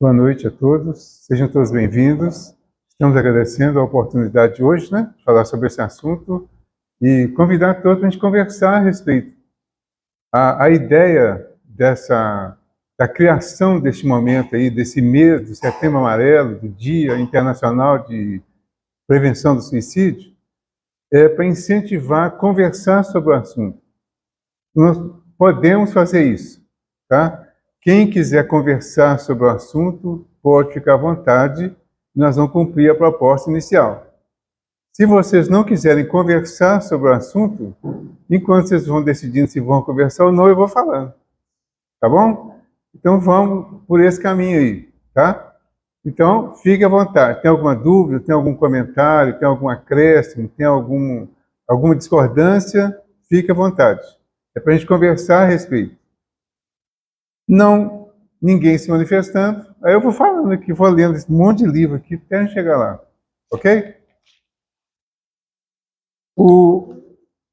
Boa noite a todos, sejam todos bem-vindos. Estamos agradecendo a oportunidade de hoje, de falar sobre esse assunto e convidar todos para a gente conversar a respeito. A ideia da criação deste momento aí, desse mês do Setembro Amarelo, do Dia Internacional de Prevenção do Suicídio, é para incentivar a conversar sobre o assunto. Nós podemos fazer isso, tá? Quem quiser conversar sobre o assunto, pode ficar à vontade, nós vamos cumprir a proposta inicial. Se vocês não quiserem conversar sobre o assunto, enquanto vocês vão decidindo se vão conversar ou não, eu vou falando. Tá bom? Então vamos por esse caminho aí, tá? Então, fique à vontade. Tem alguma dúvida, tem algum comentário, tem algum acréscimo, tem alguma discordância? Fique à vontade. É para a gente conversar a respeito. Não, ninguém se manifestando. Aí eu vou falando aqui, vou lendo esse monte de livro aqui até a gente chegar lá. Ok?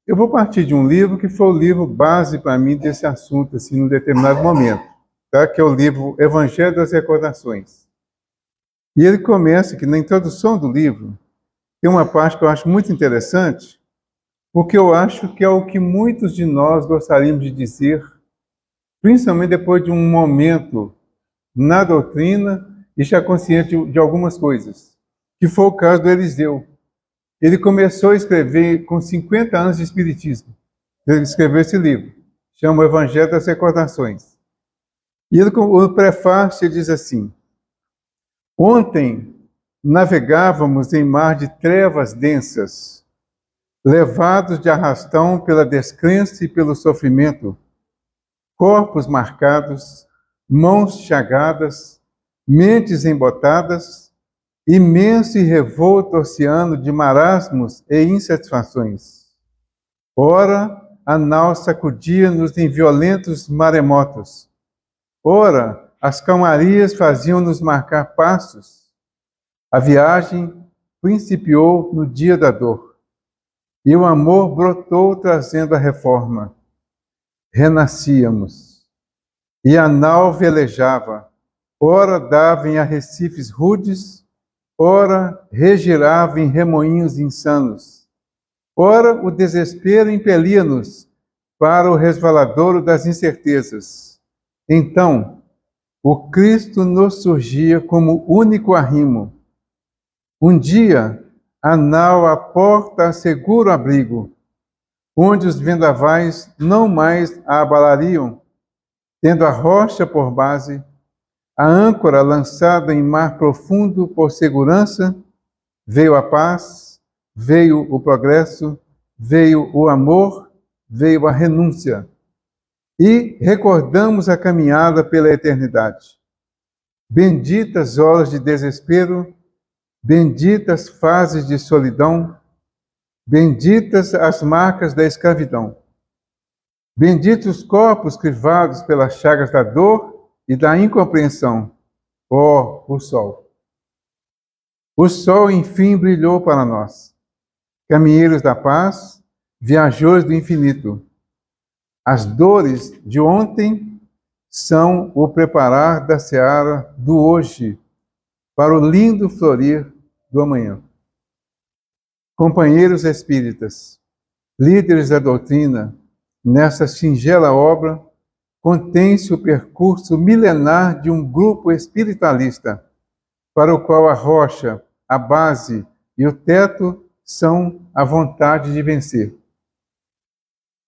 Eu vou partir de um livro que foi o livro base para mim desse assunto, assim, num determinado momento, tá? Que é o livro Evangelho das Recordações. E ele começa que na introdução do livro tem uma parte que eu acho muito interessante, porque eu acho que é o que muitos de nós gostaríamos de dizer, principalmente depois de um momento na doutrina e já consciente de algumas coisas, que foi o caso do Eliseu. Ele começou a escrever com 50 anos de espiritismo. Ele escreveu esse livro, chama o Evangelho das Recordações. E ele, o prefácio diz assim: ontem navegávamos em mar de trevas densas, levados de arrastão pela descrença e pelo sofrimento, corpos marcados, mãos chagadas, mentes embotadas, imenso e revolto oceano de marasmos e insatisfações. Ora, a nau sacudia-nos em violentos maremotos. Ora, as calmarias faziam-nos marcar passos. A viagem principiou no dia da dor. E o amor brotou trazendo a reforma. Renascíamos. E a nau velejava. Ora dava em arrecifes rudes, ora regirava em remoinhos insanos. Ora o desespero impelia-nos para o resvaladouro das incertezas. Então, o Cristo nos surgia como único arrimo. Um dia, a nau aporta a seguro abrigo, onde os vendavais não mais a abalariam, tendo a rocha por base, a âncora lançada em mar profundo por segurança, veio a paz, veio o progresso, veio o amor, veio a renúncia. E recordamos a caminhada pela eternidade. Benditas horas de desespero, benditas fases de solidão, benditas as marcas da escravidão. Benditos os corpos crivados pelas chagas da dor e da incompreensão. Ó, o sol! O sol, enfim, brilhou para nós. Caminheiros da paz, viajores do infinito. As dores de ontem são o preparar da seara do hoje para o lindo florir do amanhã. Companheiros espíritas, líderes da doutrina, nessa singela obra, contém-se o percurso milenar de um grupo espiritualista, para o qual a rocha, a base e o teto são a vontade de vencer.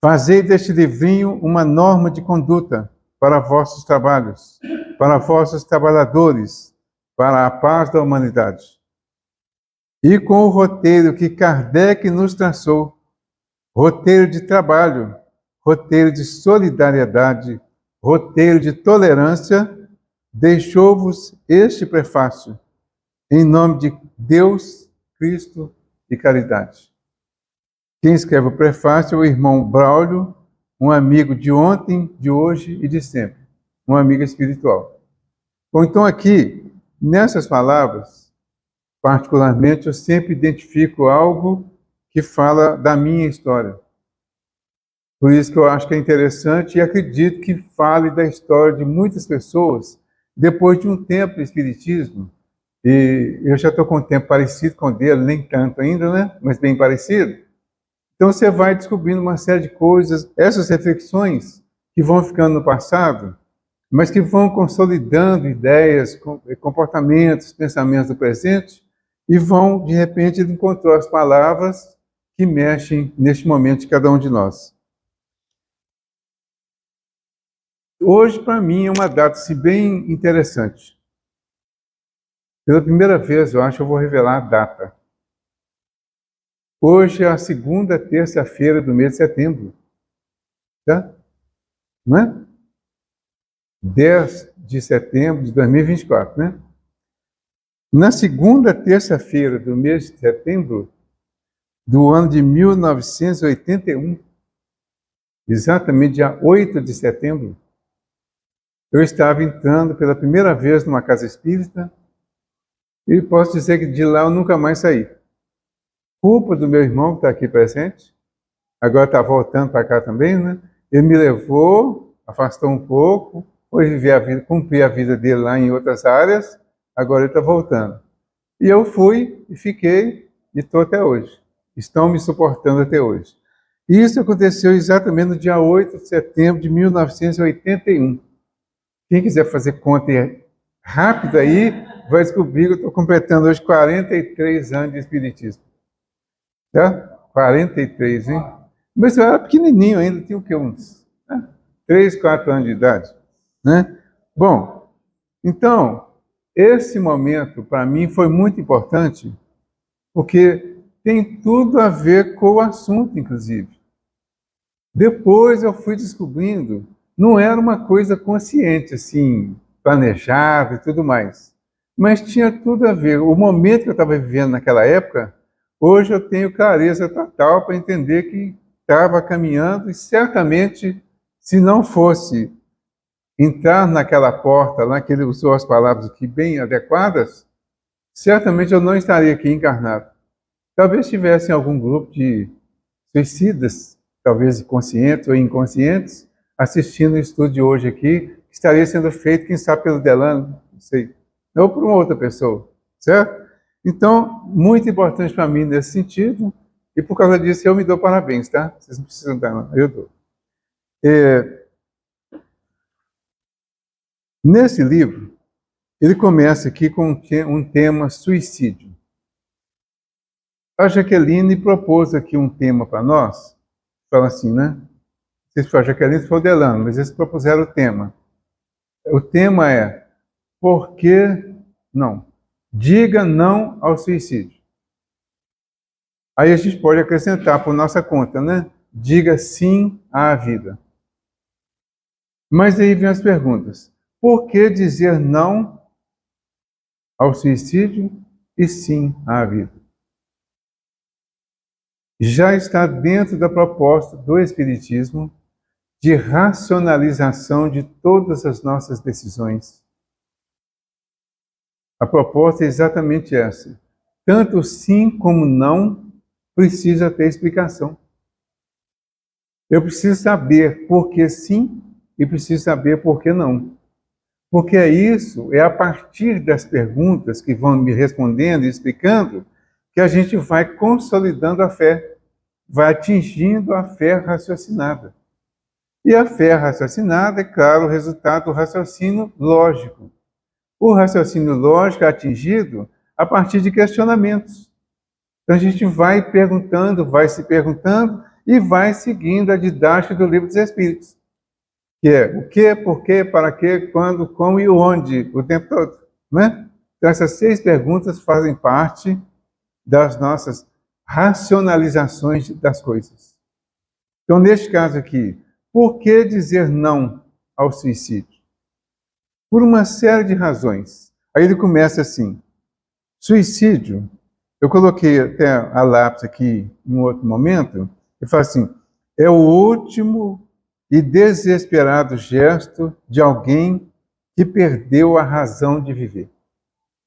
Fazei deste livrinho uma norma de conduta para vossos trabalhos, para vossos trabalhadores, para a paz da humanidade. E com o roteiro que Kardec nos traçou, roteiro de trabalho, roteiro de solidariedade, roteiro de tolerância, deixou-vos este prefácio, em nome de Deus, Cristo e caridade. Quem escreve o prefácio é o irmão Braulio, um amigo de ontem, de hoje e de sempre, um amigo espiritual. Bom, então aqui, nessas palavras, particularmente, eu sempre identifico algo que fala da minha história. Por isso que eu acho que é interessante e acredito que fale da história de muitas pessoas depois de um tempo de espiritismo, e eu já estou com um tempo parecido com o dele, nem tanto ainda, né? Mas bem parecido. Então você vai descobrindo uma série de coisas, essas reflexões que vão ficando no passado, mas que vão consolidando ideias, comportamentos, pensamentos do presente, e vão, de repente, encontrar as palavras que mexem neste momento de cada um de nós. Hoje, para mim, é uma data assim, bem interessante. Pela primeira vez, eu acho que eu vou revelar a data. Hoje é a segunda terça-feira do mês de setembro. Tá? Não é? 10 de setembro de 2024, né? Na segunda terça-feira do mês de setembro do ano de 1981, exatamente dia 8 de setembro, eu estava entrando pela primeira vez numa casa espírita e posso dizer que de lá eu nunca mais saí. Culpa do meu irmão que está aqui presente, agora está voltando para cá também, né? Ele me levou, afastou um pouco, foi viver a vida, cumprir a vida dele lá em outras áreas, agora ele está voltando. E eu fui e fiquei e estou até hoje. Estão me suportando até hoje. E isso aconteceu exatamente no dia 8 de setembro de 1981. Quem quiser fazer conta rápida aí, vai descobrir que eu estou completando hoje 43 anos de espiritismo. Tá? 43, hein? Mas eu era pequenininho ainda, tinha o quê? Uns 3, 4 anos de idade. Né? Bom, então, esse momento para mim foi muito importante, porque tem tudo a ver com o assunto, inclusive. Depois eu fui descobrindo, não era uma coisa consciente, assim, planejada e tudo mais, mas tinha tudo a ver. O momento que eu estava vivendo naquela época, hoje eu tenho clareza total para entender que estava caminhando e certamente, se não fosse entrar naquela porta, lá que ele usou as palavras aqui bem adequadas, certamente eu não estaria aqui encarnado. Talvez tivesse algum grupo de suicidas, talvez conscientes ou inconscientes, assistindo o estudo de hoje aqui, que estaria sendo feito, quem sabe, pelo Delano, não sei, ou por uma outra pessoa, certo? Então, muito importante para mim nesse sentido, e por causa disso eu me dou parabéns, tá? Vocês não precisam dar, não, eu dou. Nesse livro, ele começa aqui com um tema suicídio. A Jaqueline propôs aqui um tema para nós, fala assim, né? Não sei se foi a Jaqueline ou foi o Delano, mas eles propuseram o tema. O tema é, por que não? Diga não ao suicídio. Aí a gente pode acrescentar por nossa conta, né? Diga sim à vida. Mas aí vem as perguntas. Por que dizer não ao suicídio e sim à vida? Já está dentro da proposta do Espiritismo de racionalização de todas as nossas decisões. A proposta é exatamente essa. Tanto sim como não precisa ter explicação. Eu preciso saber por que sim e preciso saber por que não. Porque é a partir das perguntas que vão me respondendo e explicando, que a gente vai consolidando a fé, vai atingindo a fé raciocinada. E a fé raciocinada é, claro, o resultado do raciocínio lógico. O raciocínio lógico é atingido a partir de questionamentos. Então a gente vai perguntando, vai se perguntando e vai seguindo a didática do Livro dos Espíritos. Que é o que, por quê, para quê, quando, como e onde, o tempo todo. Né? Então essas 6 perguntas fazem parte das nossas racionalizações das coisas. Então neste caso aqui, por que dizer não ao suicídio? Por uma série de razões. Aí ele começa assim, suicídio, eu coloquei até a lápis aqui em um outro momento, e fala assim, é o último e desesperado gesto de alguém que perdeu a razão de viver.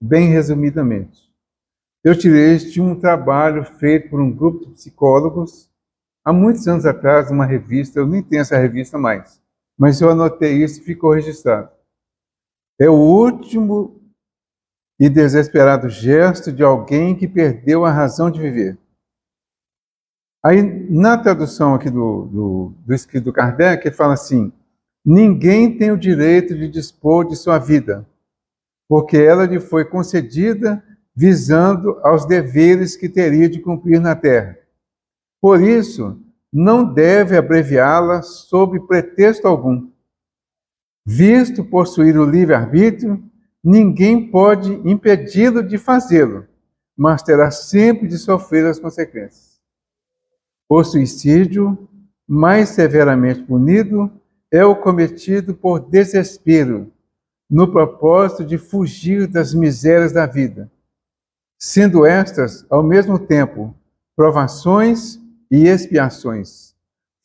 Bem resumidamente. Eu tirei este de um trabalho feito por um grupo de psicólogos, há muitos anos atrás, numa revista, eu nem tenho essa revista mais, mas eu anotei isso e ficou registrado. É o último e desesperado gesto de alguém que perdeu a razão de viver. Aí, na tradução aqui do escrito do Kardec, ele fala assim: ninguém tem o direito de dispor de sua vida, porque ela lhe foi concedida visando aos deveres que teria de cumprir na terra. Por isso, não deve abreviá-la sob pretexto algum. Visto possuir o livre-arbítrio, ninguém pode impedi-lo de fazê-lo, mas terá sempre de sofrer as consequências. O suicídio, mais severamente punido, é o cometido por desespero, no propósito de fugir das misérias da vida, sendo estas, ao mesmo tempo, provações e expiações.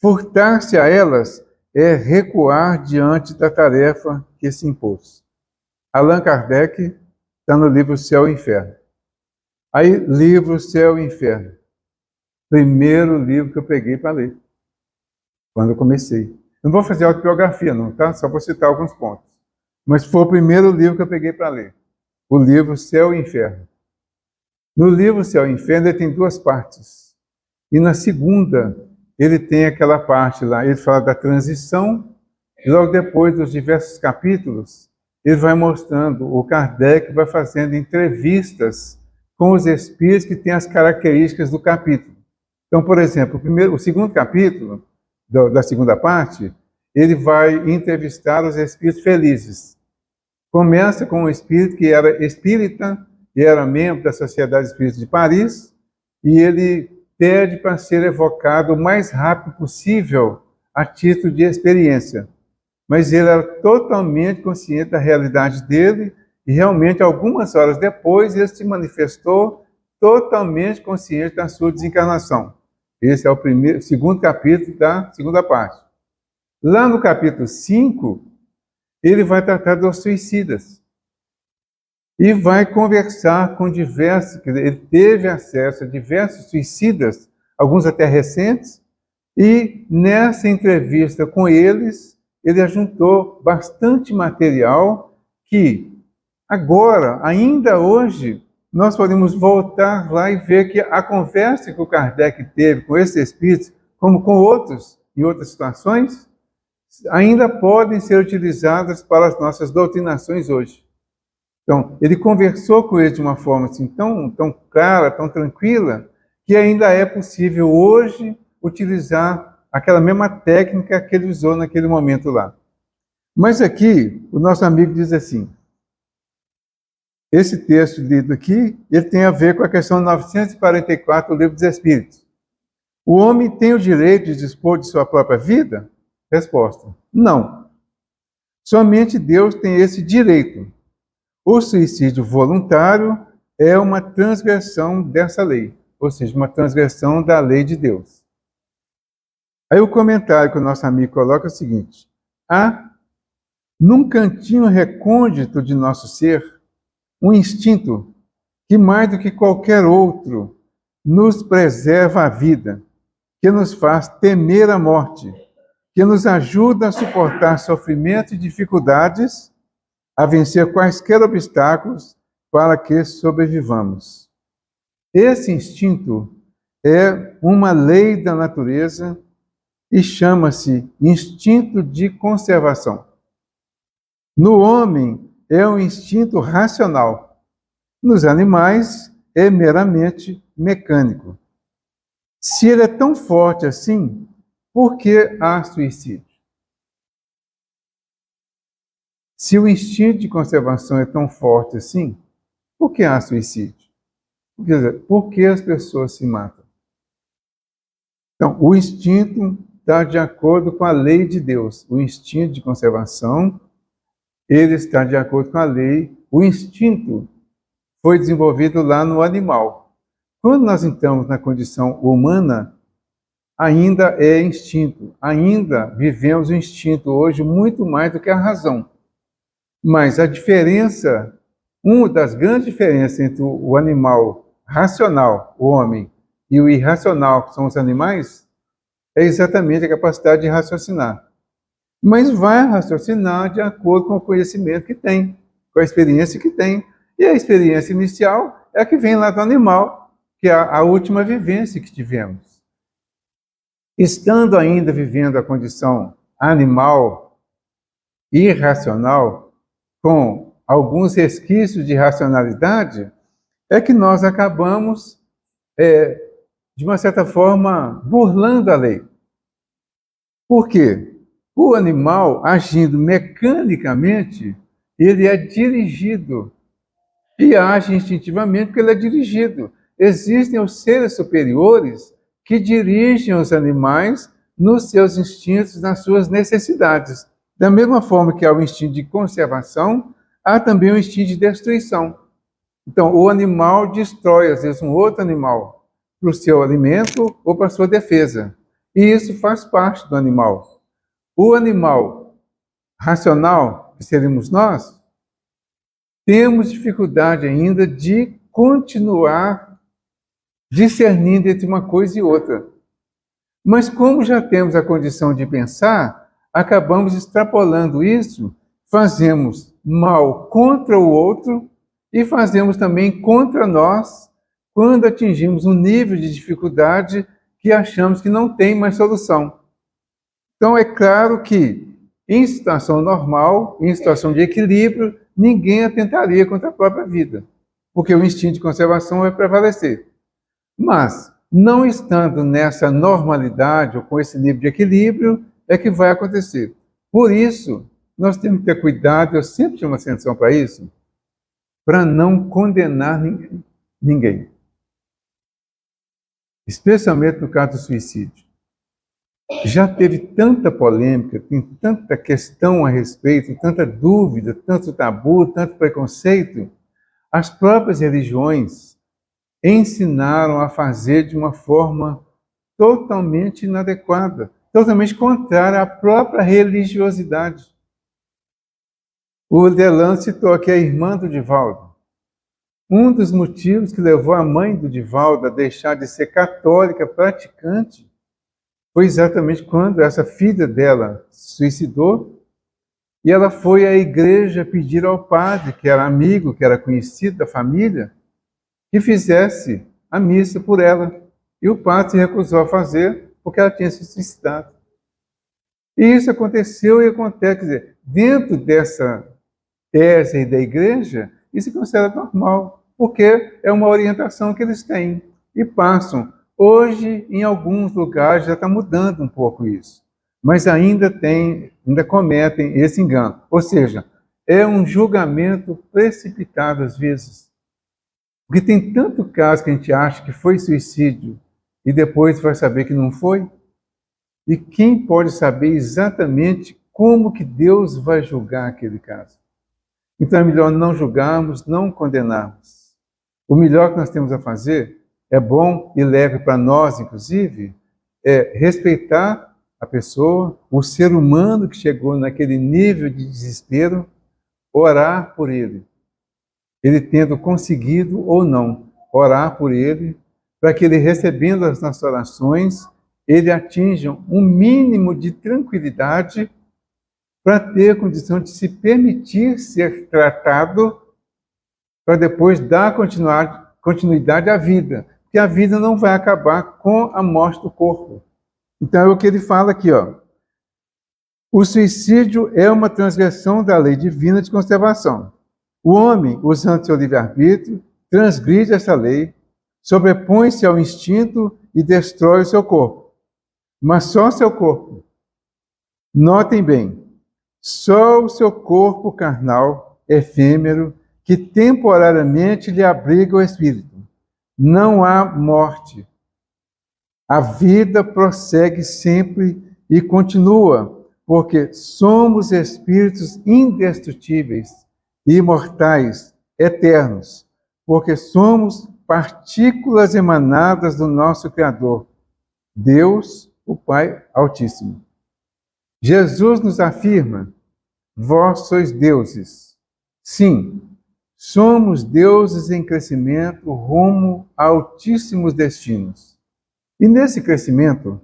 Furtar-se a elas é recuar diante da tarefa que se impôs. Allan Kardec está no livro Céu e Inferno. Aí, livro Céu e Inferno. Primeiro livro que eu peguei para ler, quando eu comecei. Não vou fazer autobiografia, não, tá? Só vou citar alguns pontos. Mas foi o primeiro livro que eu peguei para ler. O livro Céu e Inferno. No livro Céu e Inferno, ele tem duas partes. E na segunda, ele tem aquela parte lá, ele fala da transição, e logo depois dos diversos capítulos, ele vai mostrando, o Kardec vai fazendo entrevistas com os espíritos que têm as características do capítulo. Então, por exemplo, o segundo capítulo, da segunda parte, ele vai entrevistar os espíritos felizes. Começa com um espírito que era espírita e era membro da Sociedade Espírita de Paris, e ele pede para ser evocado o mais rápido possível a título de experiência. Mas ele era totalmente consciente da realidade dele, e realmente, algumas horas depois, ele se manifestou totalmente consciente da sua desencarnação. Esse é o segundo capítulo da segunda parte. Lá no capítulo 5, ele vai tratar dos suicidas. E vai conversar com diversos, ele teve acesso a diversos suicidas, alguns até recentes, e nessa entrevista com eles, ele ajuntou bastante material que agora, ainda hoje, nós podemos voltar lá e ver que a conversa que o Kardec teve com esses espíritos, como com outros, em outras situações, ainda podem ser utilizadas para as nossas doutrinações hoje. Então, ele conversou com eles de uma forma assim, tão clara, tão tranquila, que ainda é possível hoje utilizar aquela mesma técnica que ele usou naquele momento lá. Mas aqui, o nosso amigo diz assim, esse texto lido aqui, ele tem a ver com a questão 944 do Livro dos Espíritos. O homem tem o direito de dispor de sua própria vida? Resposta: não. Somente Deus tem esse direito. O suicídio voluntário é uma transgressão dessa lei, ou seja, uma transgressão da lei de Deus. Aí o comentário que o nosso amigo coloca é o seguinte: há, num cantinho recôndito de nosso ser, um instinto que, mais do que qualquer outro, nos preserva a vida, que nos faz temer a morte, que nos ajuda a suportar sofrimentos e dificuldades, a vencer quaisquer obstáculos para que sobrevivamos. Esse instinto é uma lei da natureza e chama-se instinto de conservação. No homem, é um instinto racional. Nos animais, é meramente mecânico. Se ele é tão forte assim, por que há suicídio? Se o instinto de conservação é tão forte assim, por que há suicídio? Quer dizer, por que as pessoas se matam? Então, o instinto está de acordo com a lei de Deus. O instinto de conservação, ele está de acordo com a lei. O instinto foi desenvolvido lá no animal. Quando nós entramos na condição humana, ainda é instinto. Ainda vivemos o instinto hoje muito mais do que a razão. Mas a diferença, uma das grandes diferenças entre o animal racional, o homem, e o irracional, que são os animais, é exatamente a capacidade de raciocinar. Mas vai raciocinar de acordo com o conhecimento que tem. com a experiência que tem. E a experiência inicial é a que vem lá do animal, que é a última vivência que tivemos. Estando ainda vivendo a condição animal, irracional, com alguns resquícios de racionalidade, é que nós acabamos, de uma certa forma, burlando a lei. Por quê? O animal, agindo mecanicamente, ele é dirigido e age instintivamente porque ele é dirigido. Existem os seres superiores que dirigem os animais nos seus instintos, nas suas necessidades. Da mesma forma que há o instinto de conservação, há também o instinto de destruição. Então, o animal destrói, às vezes, um outro animal para o seu alimento ou para a sua defesa. E isso faz parte do animal. O animal racional, que seríamos nós, temos dificuldade ainda de continuar discernindo entre uma coisa e outra. Mas como já temos a condição de pensar, acabamos extrapolando isso, fazemos mal contra o outro e fazemos também contra nós quando atingimos um nível de dificuldade que achamos que não tem mais solução. Então é claro que em situação normal, em situação de equilíbrio, ninguém atentaria contra a própria vida, porque o instinto de conservação vai prevalecer. Mas, não estando nessa normalidade ou com esse nível de equilíbrio, é que vai acontecer. Por isso, nós temos que ter cuidado, eu sempre chamo atenção para isso, para não condenar ninguém. Especialmente no caso do suicídio. Já teve tanta polêmica, tem tanta questão a respeito, tanta dúvida, tanto tabu, tanto preconceito. As próprias religiões ensinaram a fazer de uma forma totalmente inadequada, totalmente contrária à própria religiosidade. O Delan citou aqui a irmã do Divaldo. Um dos motivos que levou a mãe do Divaldo a deixar de ser católica praticante foi exatamente quando essa filha dela se suicidou e ela foi à igreja pedir ao padre, que era amigo, que era conhecido da família, que fizesse a missa por ela. E o padre se recusou a fazer porque ela tinha se suicidado. E isso aconteceu e acontece. Quer dizer, dentro dessa tese da igreja, isso é considerado normal, porque é uma orientação que eles têm e passam. Hoje, em alguns lugares, já está mudando um pouco isso, mas ainda cometem esse engano. Ou seja, é um julgamento precipitado às vezes. Porque tem tanto caso que a gente acha que foi suicídio e depois vai saber que não foi. E quem pode saber exatamente como que Deus vai julgar aquele caso? Então é melhor não julgarmos, não condenarmos. O melhor que nós temos a fazer é bom e leve para nós, inclusive, é respeitar a pessoa, o ser humano que chegou naquele nível de desespero, orar por ele. Ele tendo conseguido ou não, orar por ele, para que ele, recebendo as nossas orações, ele atinja um mínimo de tranquilidade para ter condição de se permitir ser tratado, para depois dar continuidade à vida. Porque a vida não vai acabar com a morte do corpo. Então é o que ele fala aqui, ó. O suicídio é uma transgressão da lei divina de conservação. O homem, usando seu livre-arbítrio, transgride essa lei, sobrepõe-se ao instinto e destrói o seu corpo. Mas só seu corpo. Notem bem, só o seu corpo carnal, efêmero, que temporariamente lhe abriga o espírito. Não há morte. A vida prossegue sempre e continua, porque somos espíritos indestrutíveis, imortais, eternos, porque somos partículas emanadas do nosso Criador, Deus, o Pai Altíssimo. Jesus nos afirma: vós sois deuses. Sim, somos deuses em crescimento rumo a altíssimos destinos. E nesse crescimento,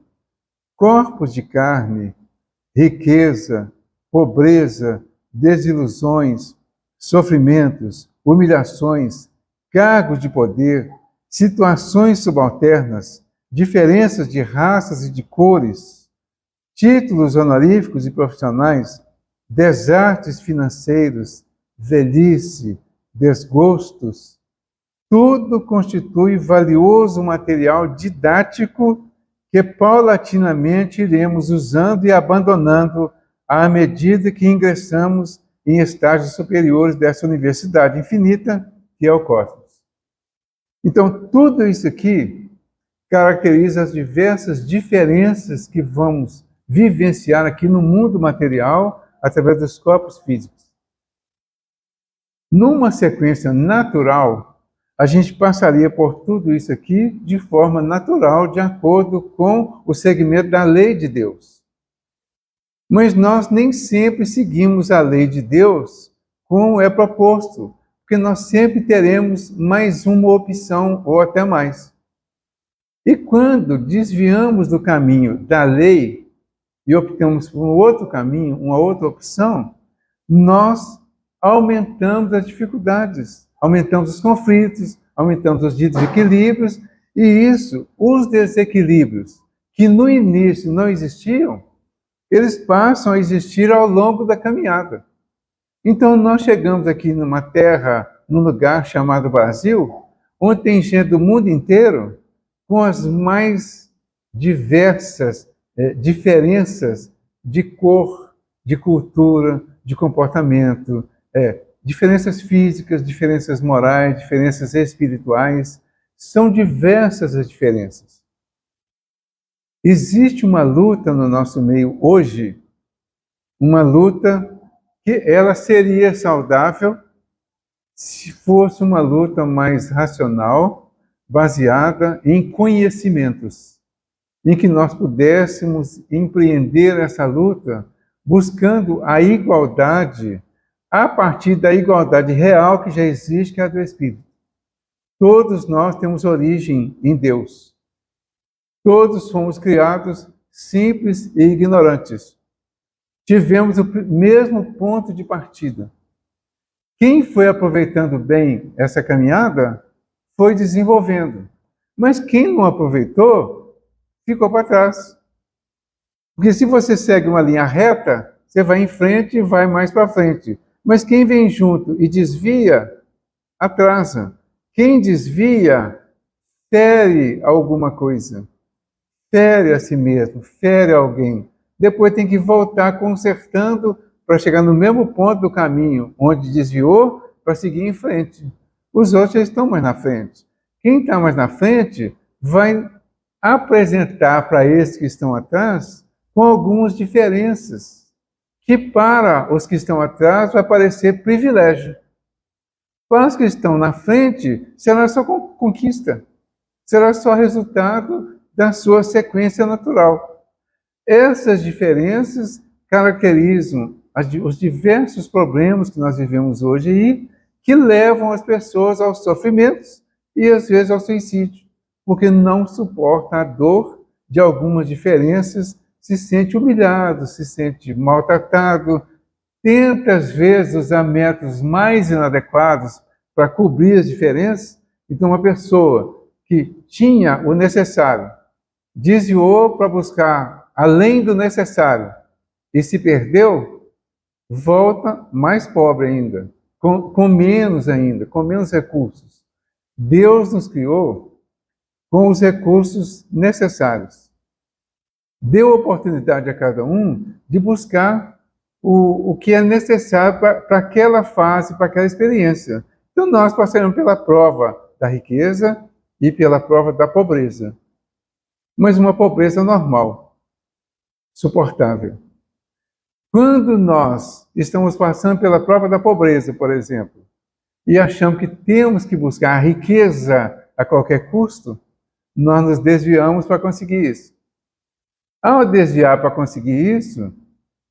corpos de carne, riqueza, pobreza, desilusões, sofrimentos, humilhações, cargos de poder, situações subalternas, diferenças de raças e de cores, títulos honoríficos e profissionais, desastres financeiros, velhice, desgostos, tudo constitui valioso material didático que paulatinamente iremos usando e abandonando à medida que ingressamos em estágios superiores dessa universidade infinita que é o cosmos. Então, tudo isso aqui caracteriza as diversas diferenças que vamos vivenciar aqui no mundo material através dos corpos físicos. Numa sequência natural, a gente passaria por tudo isso aqui de forma natural, de acordo com o segmento da lei de Deus. Mas nós nem sempre seguimos a lei de Deus como é proposto, porque nós sempre teremos mais uma opção ou até mais. E quando desviamos do caminho da lei e optamos por um outro caminho, uma outra opção, nós aumentamos as dificuldades, aumentamos os conflitos, aumentamos os desequilíbrios, e isso, os desequilíbrios que no início não existiam, eles passam a existir ao longo da caminhada. Então nós chegamos aqui numa terra, num lugar chamado Brasil, onde tem gente do mundo inteiro com as mais diversas diferenças de cor, de cultura, de comportamento, diferenças físicas, diferenças morais, diferenças espirituais. São diversas as diferenças. Existe uma luta no nosso meio hoje, uma luta que ela seria saudável se fosse uma luta mais racional, baseada em conhecimentos, em que nós pudéssemos empreender essa luta buscando a igualdade a partir da igualdade real que já existe, que é a do Espírito. Todos nós temos origem em Deus. Todos fomos criados simples e ignorantes. Tivemos o mesmo ponto de partida. Quem foi aproveitando bem essa caminhada foi desenvolvendo. Mas quem não aproveitou, ficou para trás. Porque se você segue uma linha reta, você vai em frente e vai mais para frente. Mas quem vem junto e desvia, atrasa. Quem desvia, fere alguma coisa. Fere a si mesmo, fere alguém. Depois tem que voltar consertando para chegar no mesmo ponto do caminho, onde desviou, para seguir em frente. Os outros já estão mais na frente. Quem está mais na frente vai apresentar para esses que estão atrás com algumas diferenças, que para os que estão atrás vai parecer privilégio. Para os que estão na frente, será só conquista, será só resultado da sua sequência natural. Essas diferenças caracterizam os diversos problemas que nós vivemos hoje e que levam as pessoas aos sofrimentos e às vezes ao suicídio, porque não suporta a dor de algumas diferenças, se sente humilhado, se sente maltratado, tenta às vezes usar métodos mais inadequados para cobrir as diferenças. Então uma pessoa que tinha o necessário, desviou para buscar além do necessário e se perdeu, volta mais pobre ainda, com menos ainda, com menos recursos. Deus nos criou com os recursos necessários. Deu oportunidade a cada um de buscar o que é necessário para aquela fase, para aquela experiência. Então nós passaremos pela prova da riqueza e pela prova da pobreza. Mas uma pobreza normal, suportável. Quando nós estamos passando pela prova da pobreza, por exemplo, e achamos que temos que buscar a riqueza a qualquer custo, nós nos desviamos para conseguir isso. Ao desviar para conseguir isso,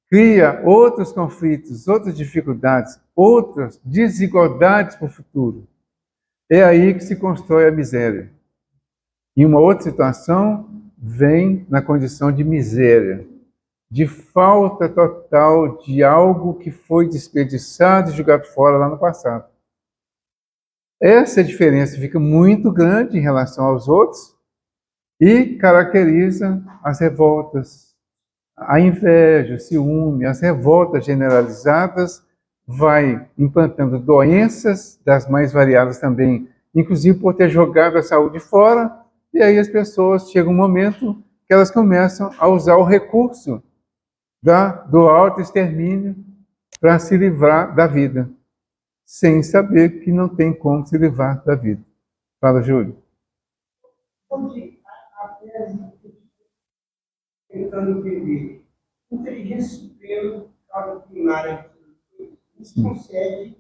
cria outros conflitos, outras dificuldades, outras desigualdades para o futuro. É aí que se constrói a miséria. Em uma outra situação, vem na condição de miséria. de falta total de algo que foi desperdiçado e jogado fora lá no passado. Essa diferença fica muito grande em relação aos outros e caracteriza as revoltas, a inveja, o ciúme, as revoltas generalizadas, vai implantando doenças das mais variadas também, inclusive por ter jogado a saúde fora, e aí as pessoas chegam um momento que elas começam a usar o recurso do autoextermínio para se livrar da vida, sem saber que não tem como se livrar da vida. Fala, Júlio. Tentando entender. Inteligência suprema, causa primária, nos concede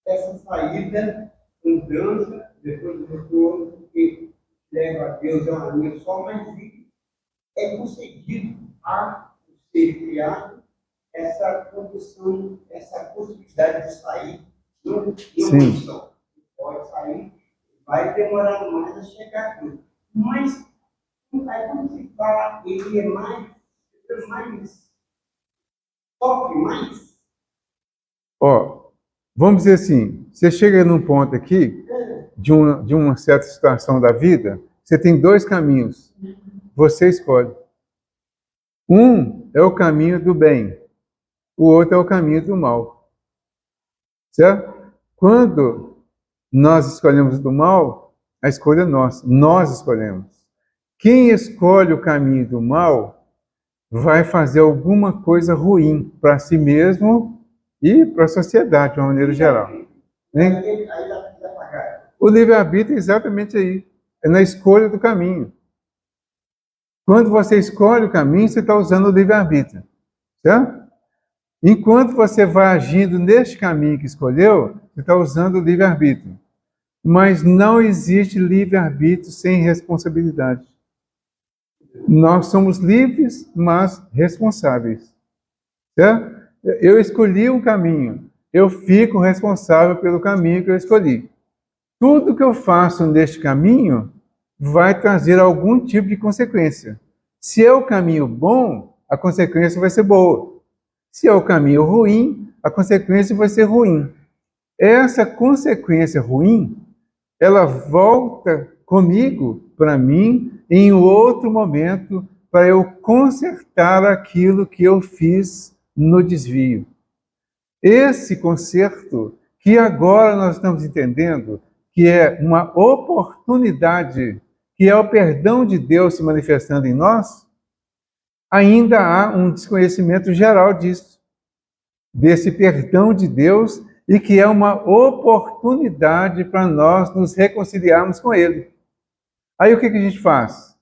essa saída, mudança, depois do retorno, porque leva a Deus a uma linha só, mas é concedido a ser criado essa condição, essa possibilidade de sair, não só. Pode sair, vai demorar mais a chegar aqui. Mas, aí quando se fala, ele é mais sofre mais. Vamos dizer assim, você chega num ponto aqui, de uma certa situação da vida, você tem dois caminhos. Você escolhe. Um é o caminho do bem, o outro é o caminho do mal. Certo? Quando nós escolhemos do mal, a escolha é nossa. Nós escolhemos. Quem escolhe o caminho do mal vai fazer alguma coisa ruim para si mesmo e para a sociedade, de uma maneira geral. Né? O livre-arbítrio é exatamente aí. É na escolha do caminho. Quando você escolhe o caminho, você está usando o livre-arbítrio. Certo? Enquanto você vai agindo neste caminho que escolheu, você está usando o livre-arbítrio. Mas não existe livre-arbítrio sem responsabilidade. Nós somos livres, mas responsáveis. Certo? Eu escolhi um caminho, eu fico responsável pelo caminho que eu escolhi. Tudo que eu faço neste caminho vai trazer algum tipo de consequência. Se é o caminho bom, a consequência vai ser boa. Se é o caminho ruim, a consequência vai ser ruim. Essa consequência ruim, ela volta comigo, para mim, em outro momento, para eu consertar aquilo que eu fiz no desvio. Esse conserto, que agora nós estamos entendendo, que é uma oportunidade, que é o perdão de Deus se manifestando em nós, ainda há um desconhecimento geral disso, desse perdão de Deus, e que é uma oportunidade para nós nos reconciliarmos com Ele. Aí o que a gente faz?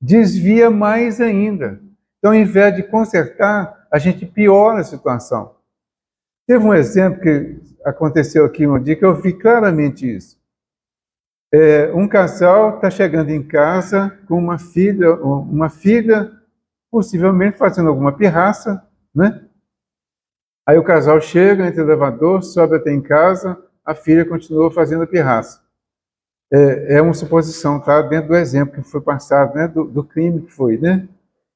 Desvia mais ainda. Então, ao invés de consertar, a gente piora a situação. Teve um exemplo que aconteceu aqui um dia que eu vi claramente isso. Um casal está chegando em casa com uma filha possivelmente fazendo alguma pirraça, né? Aí o casal chega, entra no elevador, sobe até em casa, a filha continua fazendo a pirraça. É uma suposição, tá? Dentro do exemplo que foi passado, né? Do crime que foi, né?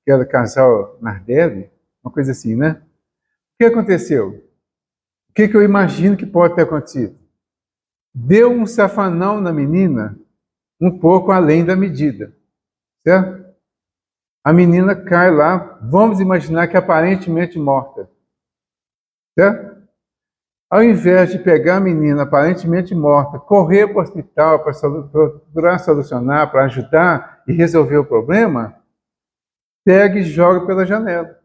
Que era o casal Nardelli, uma coisa assim, né? O que aconteceu? O que eu imagino que pode ter acontecido? Deu um safanão na menina, um pouco além da medida, certo? A menina cai lá, vamos imaginar que aparentemente morta, certo? Ao invés de pegar a menina aparentemente morta, correr para o hospital para procurar solucionar, para ajudar e resolver o problema, pega e joga pela janela.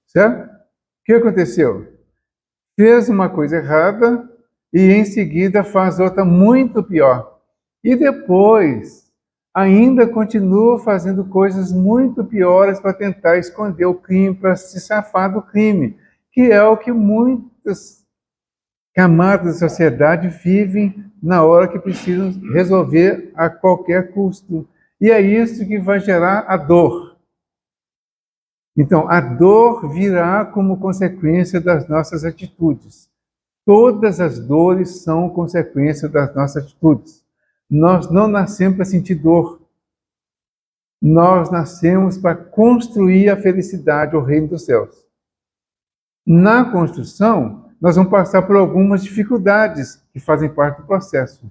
Certo? O que aconteceu? Fez uma coisa errada e em seguida faz outra muito pior. E depois ainda continua fazendo coisas muito piores para tentar esconder o crime, para se safar do crime, que é o que muitas camadas da sociedade vivem na hora que precisam resolver a qualquer custo. E é isso que vai gerar a dor. Então, a dor virá como consequência das nossas atitudes. Todas as dores são consequência das nossas atitudes. Nós não nascemos para sentir dor. Nós nascemos para construir a felicidade, o reino dos céus. Na construção, nós vamos passar por algumas dificuldades que fazem parte do processo.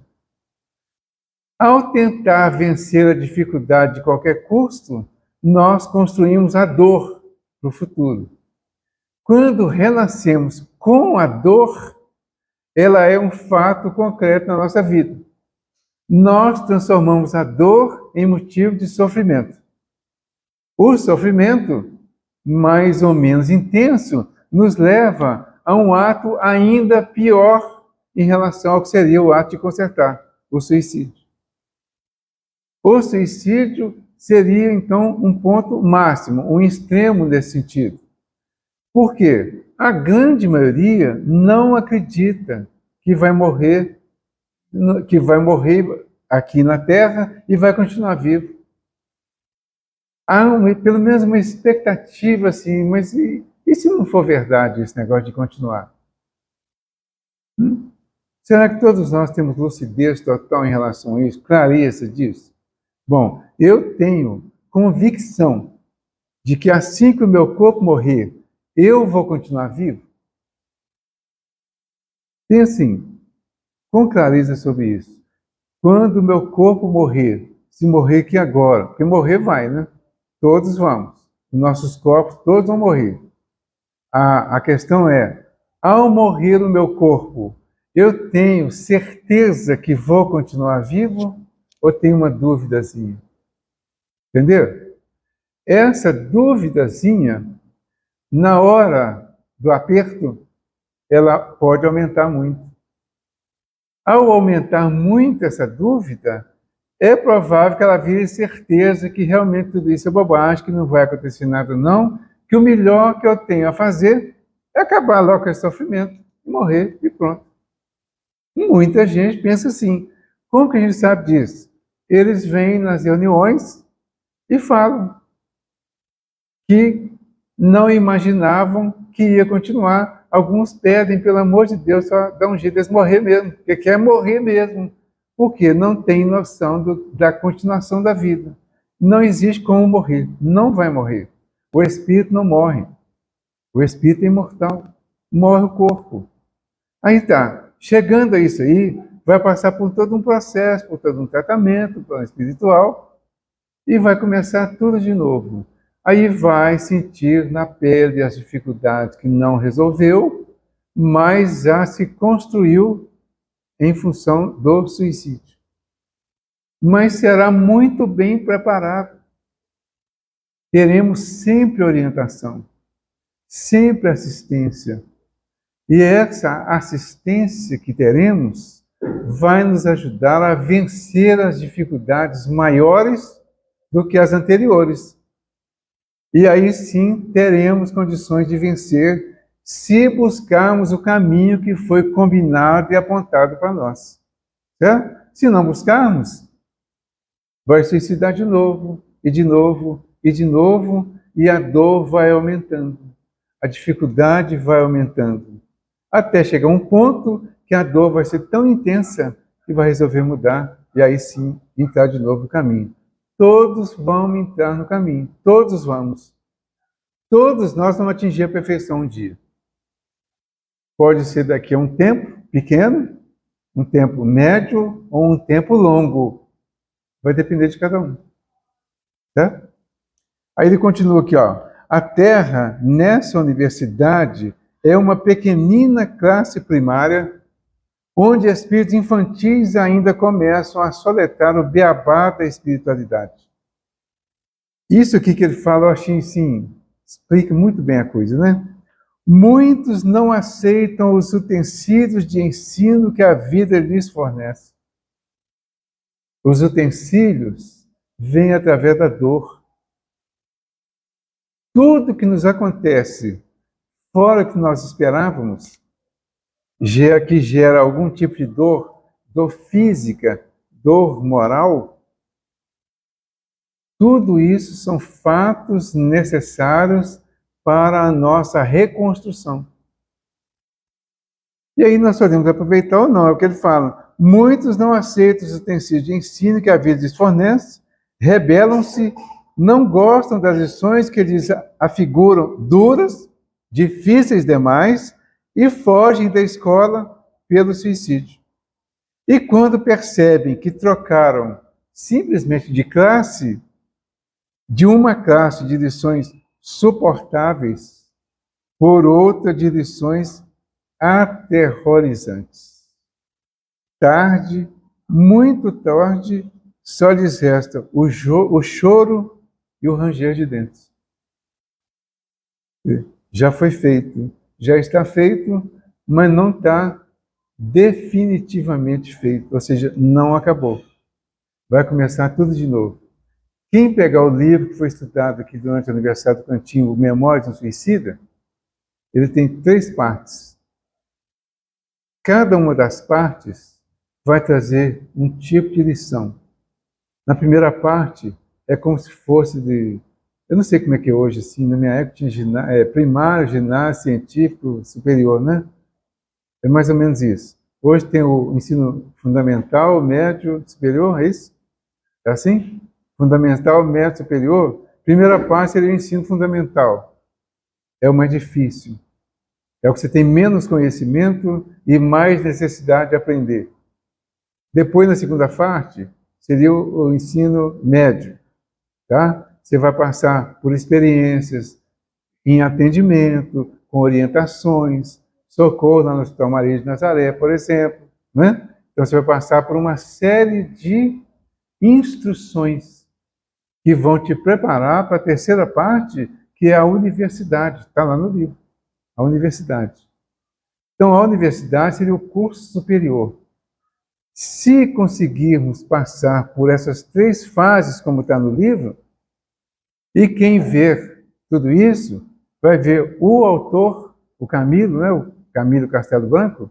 Ao tentar vencer a dificuldade de qualquer custo, nós construímos a dor para o futuro. Quando renascemos com a dor, ela é um fato concreto na nossa vida. Nós transformamos a dor em motivo de sofrimento. O sofrimento, mais ou menos intenso, nos leva a um ato ainda pior em relação ao que seria o ato de consertar, o suicídio. O suicídio seria, então, um ponto máximo, um extremo nesse sentido. Por quê? A grande maioria não acredita que vai morrer aqui na Terra e vai continuar vivo. Há pelo menos uma expectativa assim, mas e se não for verdade esse negócio de continuar? Será que todos nós temos lucidez total em relação a isso? Clareza disso? Bom, eu tenho convicção de que assim que o meu corpo morrer, eu vou continuar vivo. Pense assim, com clareza sobre isso. Quando o meu corpo morrer, se morrer aqui agora, porque morrer vai, né? Todos vamos. Os nossos corpos, todos vão morrer. A questão é, ao morrer o meu corpo, eu tenho certeza que vou continuar vivo ou tenho uma dúvidazinha? Entendeu? Essa dúvidazinha, na hora do aperto, ela pode aumentar muito. Ao aumentar muito essa dúvida, é provável que ela vire certeza que realmente tudo isso é bobagem, que não vai acontecer nada não, que o melhor que eu tenho a fazer é acabar logo com esse sofrimento, morrer e pronto. Muita gente pensa assim. Como que a gente sabe disso? Eles vêm nas reuniões e falam que não imaginavam que ia continuar. Alguns pedem, pelo amor de Deus, só dá um jeito de morrer mesmo, porque quer morrer mesmo, porque não tem noção da continuação da vida. Não existe como morrer, não vai morrer. O espírito não morre. O espírito é imortal, morre o corpo. Aí tá, chegando a isso aí, vai passar por todo um processo, por todo um tratamento, plano espiritual, e vai começar tudo de novo. Aí vai sentir na pele as dificuldades que não resolveu, mas já se construiu em função do suicídio. Mas será muito bem preparado. Teremos sempre orientação, sempre assistência. E essa assistência que teremos vai nos ajudar a vencer as dificuldades maiores do que as anteriores. E aí sim teremos condições de vencer se buscarmos o caminho que foi combinado e apontado para nós. Certo? Se não buscarmos, vai suicidar de novo, e de novo, e de novo, e a dor vai aumentando. A dificuldade vai aumentando. Até chegar um ponto que a dor vai ser tão intensa que vai resolver mudar, e aí sim entrar de novo no caminho. Todos vão entrar no caminho, todos vamos. Todos nós vamos atingir a perfeição um dia. Pode ser daqui a um tempo pequeno, um tempo médio ou um tempo longo. Vai depender de cada um. Tá? Aí ele continua aqui, ó. A Terra, nessa universidade, é uma pequenina classe primária onde espíritos infantis ainda começam a soletrar o beabá da espiritualidade. Isso aqui que ele fala, eu achei assim, explica muito bem a coisa, né? Muitos não aceitam os utensílios de ensino que a vida lhes fornece. Os utensílios vêm através da dor. Tudo que nos acontece fora do que nós esperávamos, que gera algum tipo de dor, dor física, dor moral, tudo isso são fatos necessários para a nossa reconstrução. E aí nós podemos aproveitar ou não, é o que ele fala. Muitos não aceitam os utensílios de ensino que a vida lhes fornece, rebelam-se não gostam das lições que lhes afiguram duras, difíceis demais, e fogem da escola pelo suicídio. E quando percebem que trocaram simplesmente de uma classe de lições suportáveis, por outra de lições aterrorizantes. Tarde, muito tarde, só lhes resta o choro e o ranger de dentes. Já foi feito, já está feito, mas não está definitivamente feito, ou seja, não acabou. Vai começar tudo de novo. Quem pegar o livro que foi estudado aqui durante o aniversário do Cantinho, o Memórias de um Suicida, ele tem 3 partes. Cada uma das partes vai trazer um tipo de lição. Na primeira parte, é como se fosse de... Eu não sei como é que é hoje, assim, na minha época tinha primário, ginásio, científico, superior, né? É mais ou menos isso. Hoje tem o ensino fundamental, médio, superior, é isso? É assim? Fundamental, médio, superior. Primeira parte seria o ensino fundamental. É o mais difícil. É o que você tem menos conhecimento e mais necessidade de aprender. Depois, na segunda parte, seria o ensino médio. Tá? Você vai passar por experiências em atendimento, com orientações, socorro lá no Hospital Maria de Nazaré, por exemplo. Né? Então, você vai passar por uma série de instruções que vão te preparar para a terceira parte, que é a universidade. Está lá no livro. A universidade. Então, a universidade seria o curso superior. Se conseguirmos passar por essas 3 fases, como está no livro, e quem ver tudo isso, vai ver o autor, o Camilo, né, o Camilo Castelo Branco,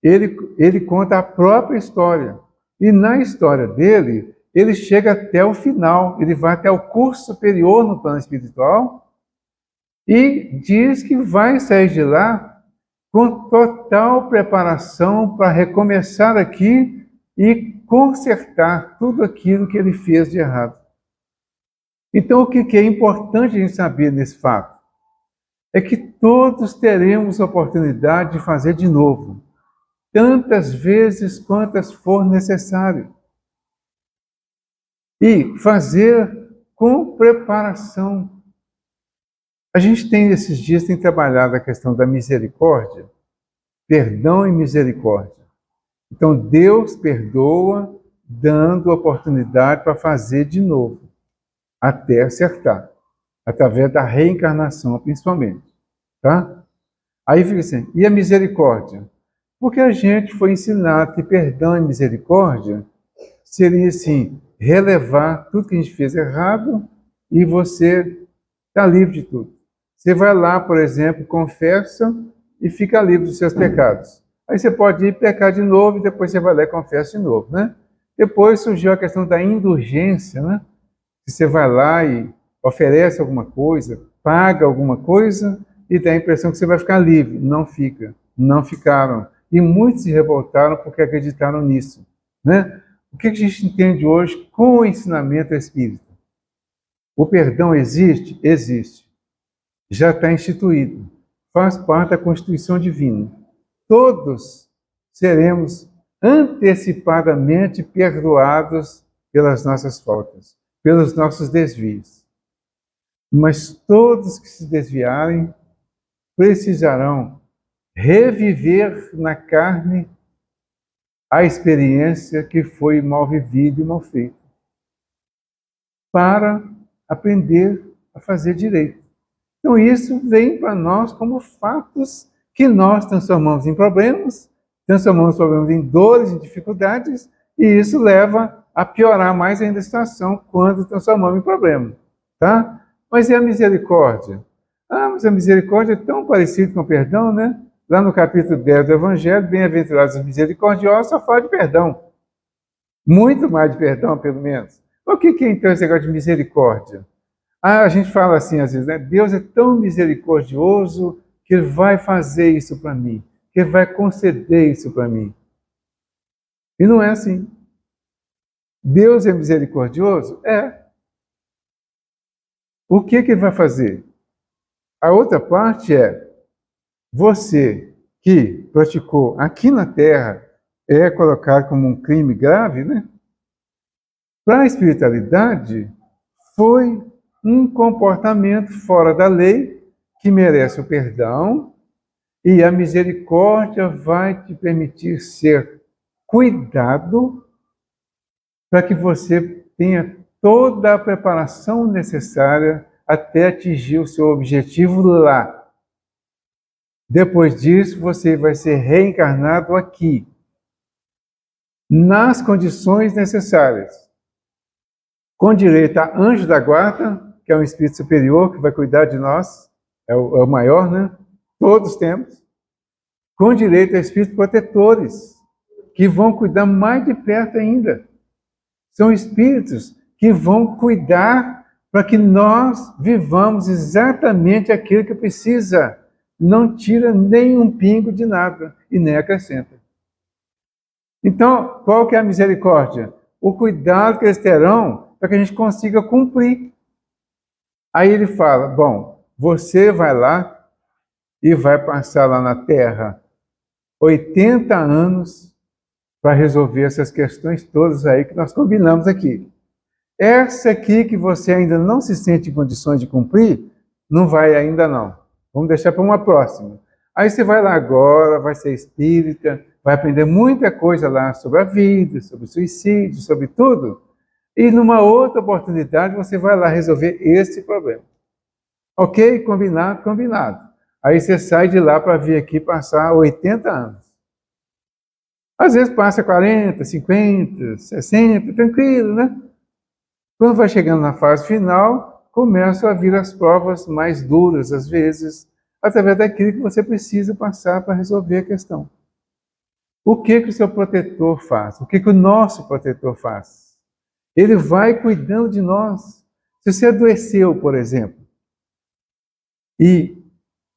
ele conta a própria história. E na história dele, ele chega até o final, ele vai até o curso superior no plano espiritual e diz que vai sair de lá com total preparação para recomeçar aqui e consertar tudo aquilo que ele fez de errado. Então, o que é importante a gente saber nesse fato? É que todos teremos a oportunidade de fazer de novo, tantas vezes quantas for necessário. E fazer com preparação. A gente tem, esses dias, tem trabalhado a questão da misericórdia, perdão e misericórdia. Então, Deus perdoa, dando oportunidade para fazer de novo, até acertar, através da reencarnação, principalmente. Tá? Aí fica assim, e a misericórdia? Porque a gente foi ensinado que perdão e misericórdia seria, assim, relevar tudo que a gente fez errado e você está livre de tudo. Você vai lá, por exemplo, confessa e fica livre dos seus pecados. Aí você pode ir pecar de novo e depois você vai lá e confessa de novo, né? Depois surgiu a questão da indulgência, né? Que você vai lá e oferece alguma coisa, paga alguma coisa e dá a impressão que você vai ficar livre. Não fica, não ficaram. E muitos se revoltaram porque acreditaram nisso, né? O que a gente entende hoje com o ensinamento espírita? O perdão existe? Existe. Já está instituído. Faz parte da Constituição Divina. Todos seremos antecipadamente perdoados pelas nossas faltas, pelos nossos desvios. Mas todos que se desviarem precisarão reviver na carne a experiência que foi mal vivida e mal feita, para aprender a fazer direito. Então isso vem para nós como fatos que nós transformamos em problemas, transformamos problemas em dores, em dificuldades, e isso leva a piorar mais ainda a situação quando transformamos em problema. Tá? Mas e a misericórdia? Ah, mas a misericórdia é tão parecida com o perdão, né? Lá no capítulo 10 do Evangelho, bem-aventurados os misericordiosos, só fala de perdão. Muito mais de perdão, pelo menos. O que é então esse negócio de misericórdia? Ah, a gente fala assim às vezes, né? Deus é tão misericordioso que Ele vai fazer isso para mim, que Ele vai conceder isso para mim. E não é assim. Deus é misericordioso? É. o que ele vai fazer? A outra parte é, você que praticou aqui na Terra é colocado como um crime grave, né? Para a espiritualidade, foi um comportamento fora da lei que merece o perdão, e a misericórdia vai te permitir ser cuidado para que você tenha toda a preparação necessária até atingir o seu objetivo lá. Depois disso, você vai ser reencarnado aqui, nas condições necessárias, com direito a anjo da guarda, que é um espírito superior que vai cuidar de nós, é o maior, né? Todos temos. Com direito a espíritos protetores, que vão cuidar mais de perto ainda. São espíritos que vão cuidar para que nós vivamos exatamente aquilo que precisa. Não tira nem um pingo de nada e nem acrescenta. Então, qual que é a misericórdia? O cuidado que eles terão para que a gente consiga cumprir. Aí ele fala, bom, você vai lá e vai passar lá na Terra 80 anos para resolver essas questões todas aí que nós combinamos aqui. Essa aqui que você ainda não se sente em condições de cumprir, não vai ainda não. Vamos deixar para uma próxima. Aí você vai lá agora, vai ser espírita, vai aprender muita coisa lá sobre a vida, sobre o suicídio, sobre tudo. E numa outra oportunidade você vai lá resolver esse problema. Ok? Combinado? Combinado. Aí você sai de lá para vir aqui passar 80 anos. Às vezes passa 40, 50, 60, tranquilo, né? Quando vai chegando na fase final, começam a vir as provas mais duras, às vezes, através daquilo que você precisa passar para resolver a questão. O que o seu protetor faz? O que o nosso protetor faz? Ele vai cuidando de nós. Se você adoeceu, por exemplo,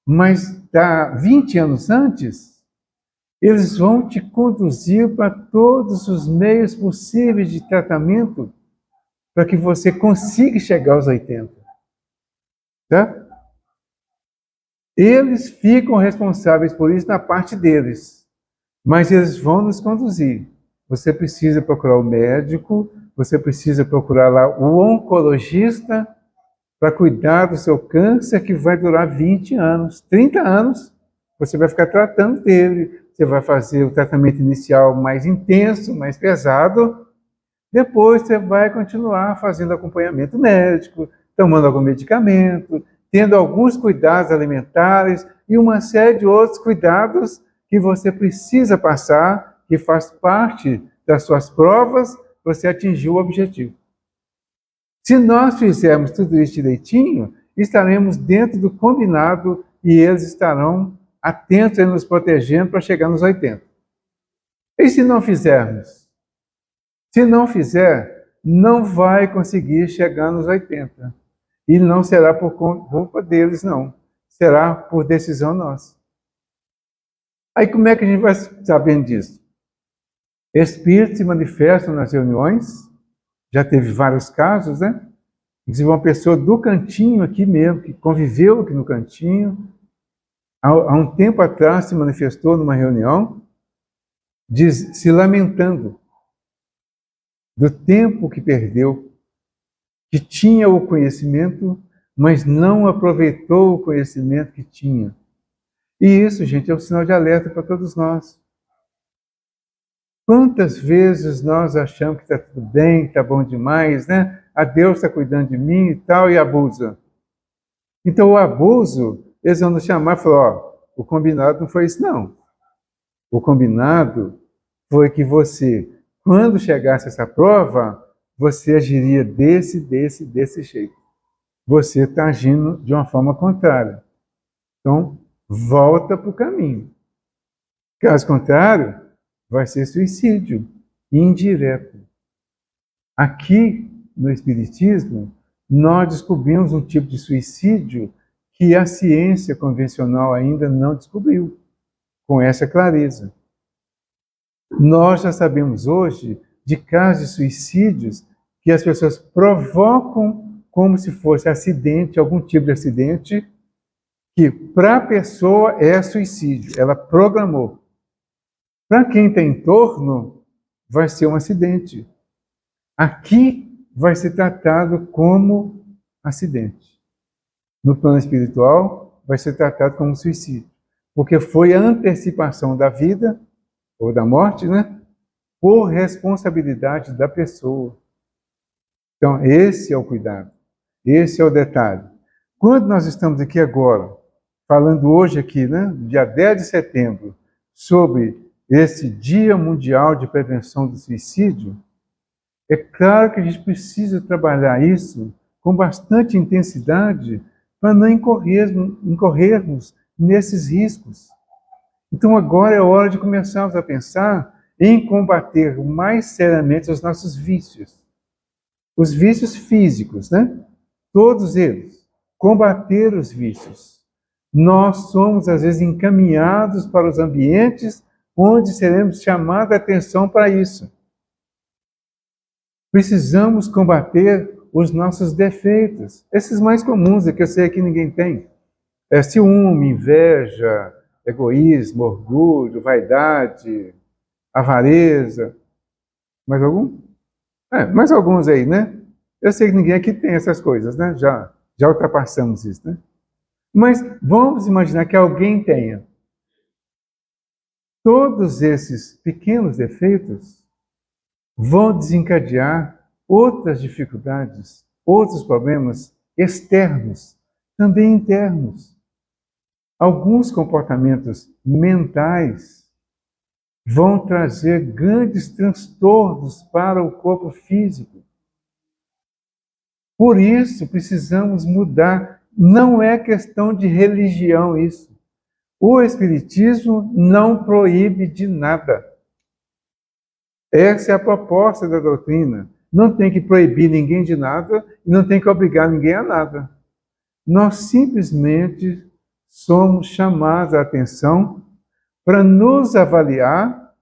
mas está 20 anos antes, eles vão te conduzir para todos os meios possíveis de tratamento para que você consiga chegar aos 80. Tá? Eles ficam responsáveis por isso na parte deles, mas eles vão nos conduzir. Você precisa procurar o médico, você precisa procurar lá o oncologista para cuidar do seu câncer que vai durar 20 anos, 30 anos. Você vai ficar tratando dele, você vai fazer o tratamento inicial mais intenso, mais pesado. Depois você vai continuar fazendo acompanhamento médico, tomando algum medicamento, tendo alguns cuidados alimentares e uma série de outros cuidados que você precisa passar, que faz parte das suas provas para você atingir o objetivo. Se nós fizermos tudo isso direitinho, estaremos dentro do combinado e eles estarão atentos e nos protegendo para chegar nos 80. E se não fizermos? Se não fizer, não vai conseguir chegar nos 80. E não será por culpa deles, não. Será por decisão nossa. Aí como é que a gente vai sabendo disso? Espíritos se manifestam nas reuniões, já teve vários casos, né? Inclusive uma pessoa do cantinho aqui mesmo, que conviveu aqui no cantinho, há um tempo atrás se manifestou numa reunião, se lamentando do tempo que perdeu, que tinha o conhecimento, mas não aproveitou o conhecimento que tinha. E isso, gente, é um sinal de alerta para todos nós. Quantas vezes nós achamos que está tudo bem, está bom demais, né? A Deus está cuidando de mim e tal, e abusa. Então o abuso, eles vão nos chamar e falar, ó, o combinado não foi isso não. O combinado foi que você, quando chegasse essa prova, você agiria desse jeito. Você está agindo de uma forma contrária. Então, volta para o caminho. Caso contrário, vai ser suicídio indireto. Aqui, no Espiritismo, nós descobrimos um tipo de suicídio que a ciência convencional ainda não descobriu, com essa clareza. Nós já sabemos hoje de casos de suicídios que as pessoas provocam como se fosse acidente, algum tipo de acidente, que para a pessoa é suicídio, ela programou. Para quem está em torno, vai ser um acidente. Aqui vai ser tratado como acidente. No plano espiritual, vai ser tratado como suicídio. Porque foi a antecipação da vida, ou da morte, né? Por responsabilidade da pessoa. Então, esse é o cuidado. Esse é o detalhe. Quando nós estamos aqui agora, falando hoje aqui, né, dia 10 de setembro, sobre esse Dia Mundial de Prevenção do Suicídio, é claro que a gente precisa trabalhar isso com bastante intensidade para não incorrermos nesses riscos. Então agora é hora de começarmos a pensar em combater mais seriamente os nossos vícios. Os vícios físicos, né? Todos eles. Combater os vícios. Nós somos, às vezes, encaminhados para os ambientes onde seremos chamados a atenção para isso. Precisamos combater os nossos defeitos. Esses mais comuns, que eu sei que ninguém tem. É ciúme, inveja, egoísmo, orgulho, vaidade, avareza. Mais algum? Mais alguns aí, né? Eu sei que ninguém aqui tem essas coisas, né? Já ultrapassamos isso, né? Mas vamos imaginar que alguém tenha. Todos esses pequenos defeitos vão desencadear outras dificuldades, outros problemas externos, também internos. Alguns comportamentos mentais vão trazer grandes transtornos para o corpo físico. Por isso, precisamos mudar. Não é questão de religião isso. O Espiritismo não proíbe de nada. Essa é a proposta da doutrina. Não tem que proibir ninguém de nada e não tem que obrigar ninguém a nada. Nós simplesmente somos chamados a atenção para nos avaliar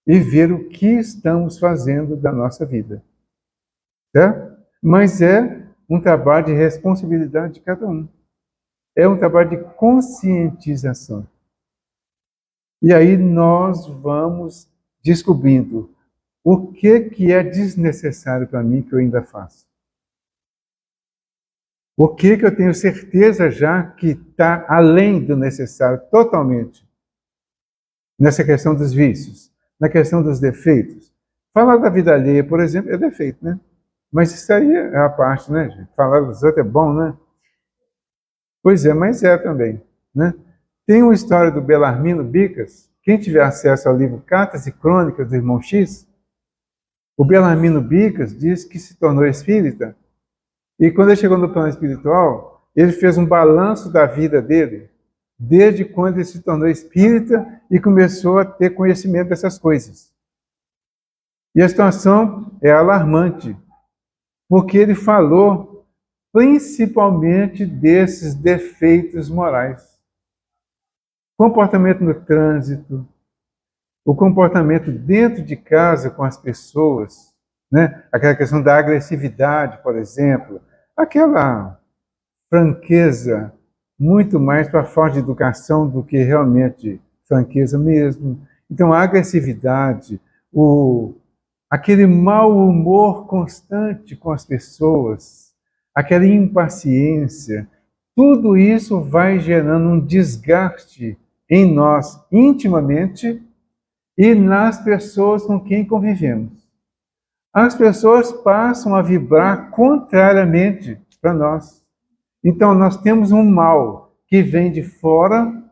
e ver o que estamos fazendo da nossa vida. Certo? Mas é um trabalho de responsabilidade de cada um. É um trabalho de conscientização. E aí nós vamos descobrindo o que é desnecessário para mim que eu ainda faço. O que eu tenho certeza já que está além do necessário, totalmente. Nessa questão dos vícios, na questão dos defeitos. Falar da vida alheia, por exemplo, é defeito, né? Mas isso aí é a parte, né, gente? Falar dos outros é bom, né? Pois é, mas é também, né? Tem uma história do Belarmino Bicas. Quem tiver acesso ao livro Cartas e Crônicas do Irmão X, o Belarmino Bicas diz que se tornou espírita e quando ele chegou no plano espiritual, ele fez um balanço da vida dele, desde quando ele se tornou espírita e começou a ter conhecimento dessas coisas. E a situação é alarmante, porque ele falou principalmente desses defeitos morais. Comportamento no trânsito, o comportamento dentro de casa com as pessoas, né? Aquela questão da agressividade, por exemplo, aquela franqueza muito mais para a falta de educação do que realmente franqueza mesmo. Então, a agressividade, aquele mau humor constante com as pessoas, aquela impaciência, tudo isso vai gerando um desgaste em nós intimamente e nas pessoas com quem convivemos. As pessoas passam a vibrar contrariamente para nós. Então, nós temos um mal que vem de fora,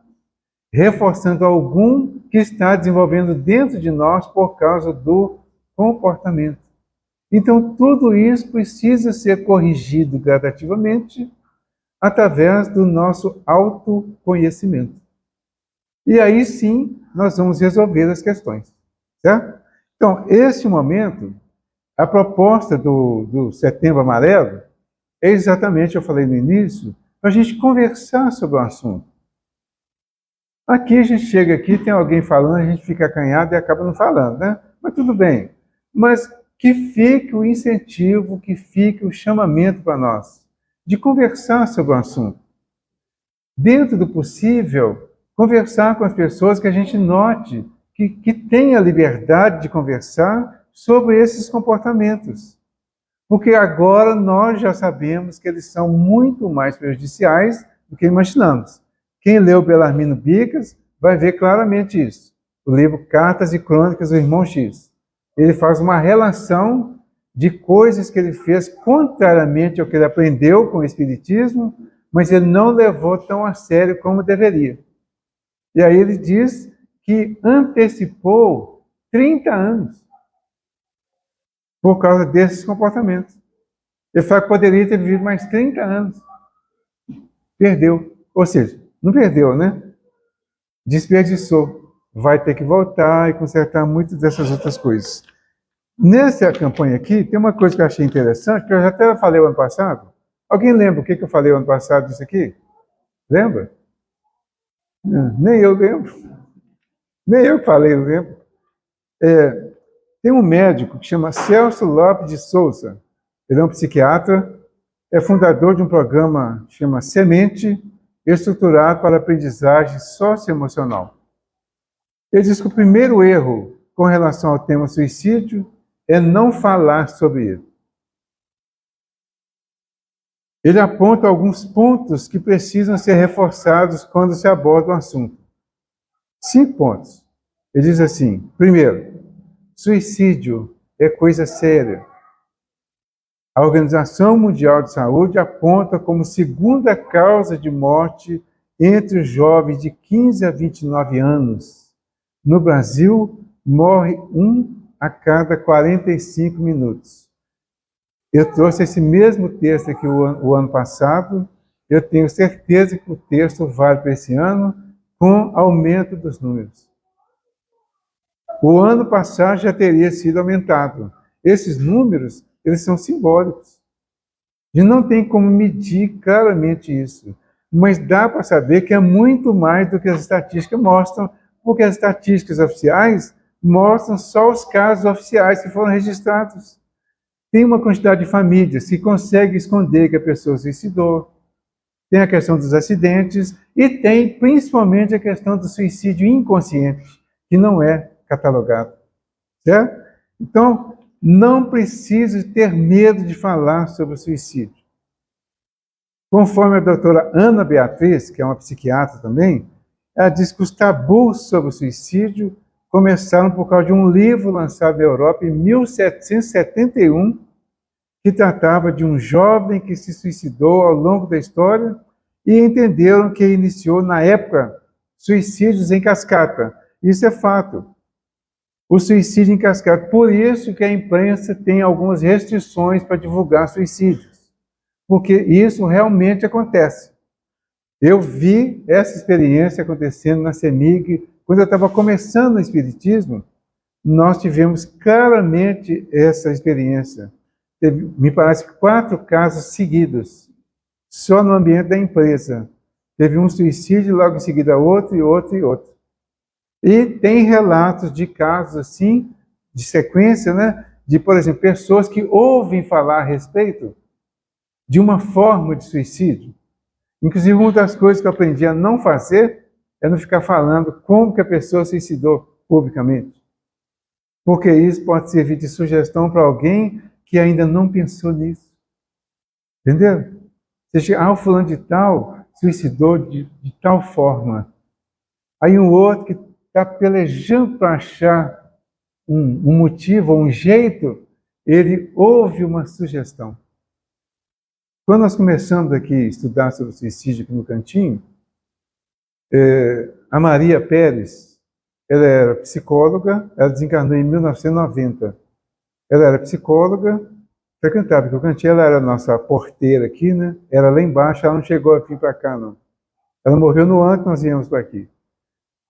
reforçando algum que está desenvolvendo dentro de nós por causa do comportamento. Então, tudo isso precisa ser corrigido gradativamente através do nosso autoconhecimento. E aí sim, nós vamos resolver as questões. Certo? Então, esse momento, a proposta do Setembro Amarelo é exatamente, eu falei no início, para a gente conversar sobre o assunto. Aqui a gente chega aqui, tem alguém falando, a gente fica acanhado e acaba não falando, né? Mas tudo bem. Mas que fique o incentivo, que fique o chamamento para nós, de conversar sobre o assunto. Dentro do possível, conversar com as pessoas que a gente note que tem a liberdade de conversar sobre esses comportamentos. Porque agora nós já sabemos que eles são muito mais prejudiciais do que imaginamos. Quem leu Belarmino Bicas vai ver claramente isso. O livro Cartas e Crônicas do Irmão X. Ele faz uma relação de coisas que ele fez contrariamente ao que ele aprendeu com o Espiritismo, mas ele não levou tão a sério como deveria. E aí ele diz que antecipou 30 anos por causa desses comportamentos. Ele fala que poderia ter vivido mais 30 anos. Perdeu. Ou seja, não perdeu, né? Desperdiçou. Vai ter que voltar e consertar muitas dessas outras coisas. Nessa campanha aqui, tem uma coisa que eu achei interessante, que eu já até falei o ano passado. Alguém lembra o que eu falei o ano passado disso aqui? Lembra? Nem eu lembro. Nem eu falei, eu lembro. Tem um médico que chama Celso Lopes de Souza. Ele é um psiquiatra, é fundador de um programa que chama Semente, estruturado para aprendizagem socioemocional. Ele diz que o primeiro erro com relação ao tema suicídio é não falar sobre ele. Ele aponta alguns pontos que precisam ser reforçados quando se aborda o assunto. 5 pontos. Ele diz assim: primeiro, suicídio é coisa séria. A Organização Mundial de Saúde aponta como segunda causa de morte entre os jovens de 15 a 29 anos. No Brasil, morre 1 a cada 45 minutos. Eu trouxe esse mesmo texto aqui o ano passado. Eu tenho certeza que o texto vale para esse ano, com aumento dos números. O ano passado já teria sido aumentado. Esses números, eles são simbólicos. E não tem como medir claramente isso. Mas dá para saber que é muito mais do que as estatísticas mostram, porque as estatísticas oficiais mostram só os casos oficiais que foram registrados. Tem uma quantidade de famílias que consegue esconder que a pessoa suicidou. Tem a questão dos acidentes e tem principalmente a questão do suicídio inconsciente, que não é catalogado. Certo? Então, não precisa ter medo de falar sobre o suicídio. Conforme a doutora Ana Beatriz, que é uma psiquiatra também, ela diz que os tabus sobre o suicídio começaram por causa de um livro lançado na Europa em 1771, que tratava de um jovem que se suicidou ao longo da história e entenderam que iniciou, na época, suicídios em cascata. Isso é fato. O suicídio em cascata. Por isso que a imprensa tem algumas restrições para divulgar suicídios. Porque isso realmente acontece. Eu vi essa experiência acontecendo na CEMIG. Quando eu estava começando o Espiritismo, nós tivemos claramente essa experiência. Me parece 4 casos seguidos, só no ambiente da empresa. Teve um suicídio, logo em seguida outro, e outro, e outro. E tem relatos de casos assim, de sequência, né? De, por exemplo, pessoas que ouvem falar a respeito de uma forma de suicídio. Inclusive, uma das coisas que eu aprendi a não fazer é não ficar falando como que a pessoa suicidou publicamente. Porque isso pode servir de sugestão para alguém que ainda não pensou nisso. Entendeu? Você chega, o fulano de tal suicidou de tal forma. Aí um outro que está pelejando para achar um motivo, um jeito, ele ouve uma sugestão. Quando nós começamos aqui a estudar sobre o suicídio aqui no Cantinho, a Maria Pérez, ela era psicóloga, ela desencarnou em 1990. Ela era psicóloga, frequentava aqui o Cantinho, ela era a nossa porteira aqui, né? Era lá embaixo, ela não chegou a vir para cá, não. Ela morreu no ano que nós viemos para aqui.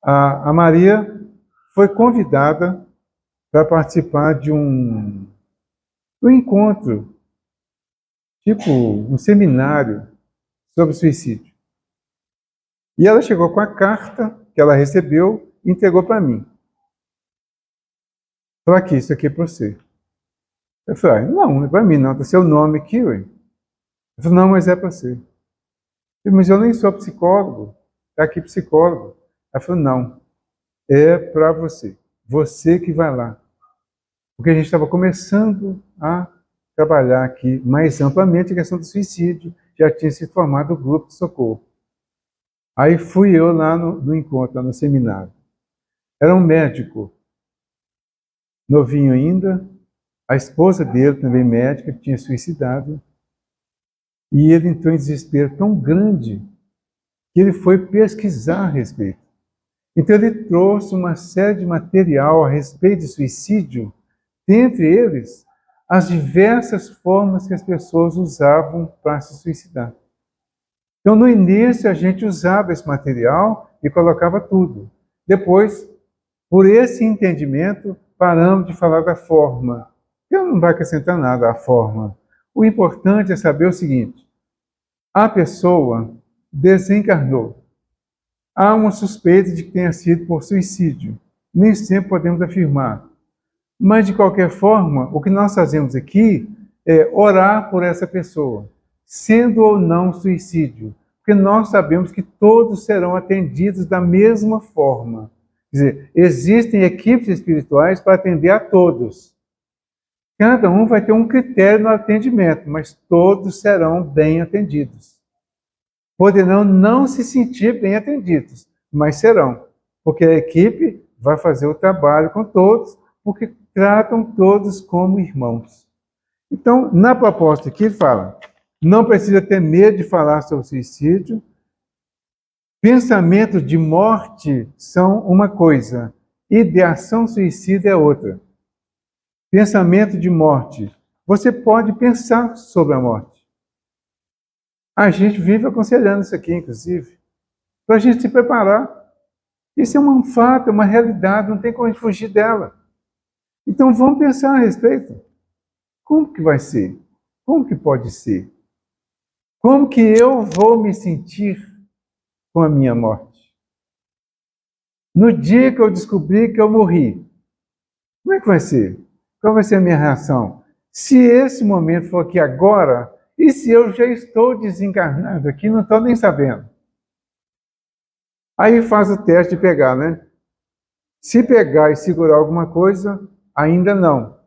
A Maria foi convidada para participar de um encontro, tipo um seminário sobre suicídio. E ela chegou com a carta que ela recebeu e entregou para mim. Falou aqui, isso aqui é para você. Eu falei, não, não é para mim não, está seu nome aqui, ué. Ele falou, não, mas é para você. Eu falei, mas eu nem sou psicólogo, está aqui psicólogo. Ela falou, não, é para você, você que vai lá. Porque a gente estava começando a trabalhar aqui mais amplamente a questão do suicídio, já tinha se formado o grupo de socorro. Aí fui eu lá no encontro, lá no seminário. Era um médico, novinho ainda, a esposa dele também médica, que tinha suicidado, e ele entrou em desespero tão grande que ele foi pesquisar a respeito. Então ele trouxe uma série de material a respeito de suicídio, dentre eles as diversas formas que as pessoas usavam para se suicidar. Então no início a gente usava esse material e colocava tudo. Depois, por esse entendimento, paramos de falar da forma. Eu não vai acrescentar nada à forma. O importante é saber o seguinte: a pessoa desencarnou. Há uma suspeita de que tenha sido por suicídio. Nem sempre podemos afirmar. Mas, de qualquer forma, o que nós fazemos aqui é orar por essa pessoa, sendo ou não suicídio. Porque nós sabemos que todos serão atendidos da mesma forma. Quer dizer, existem equipes espirituais para atender a todos. Cada um vai ter um critério no atendimento, mas todos serão bem atendidos. Poderão não se sentir bem atendidos, mas serão, porque a equipe vai fazer o trabalho com todos, porque tratam todos como irmãos. Então, na proposta aqui, ele fala, não precisa ter medo de falar sobre suicídio. Pensamentos de morte são uma coisa, ideação suicida é outra. Pensamento de morte. Você pode pensar sobre a morte. A gente vive aconselhando isso aqui, inclusive, para a gente se preparar. Isso é um fato, é uma realidade, não tem como a gente fugir dela. Então vamos pensar a respeito. Como que vai ser? Como que pode ser? Como que eu vou me sentir com a minha morte? No dia que eu descobrir que eu morri, como é que vai ser? Qual vai ser a minha reação? Se esse momento for aqui agora, e se eu já estou desencarnado aqui, não estou nem sabendo? Aí faz o teste de pegar, né? Se pegar e segurar alguma coisa, ainda não.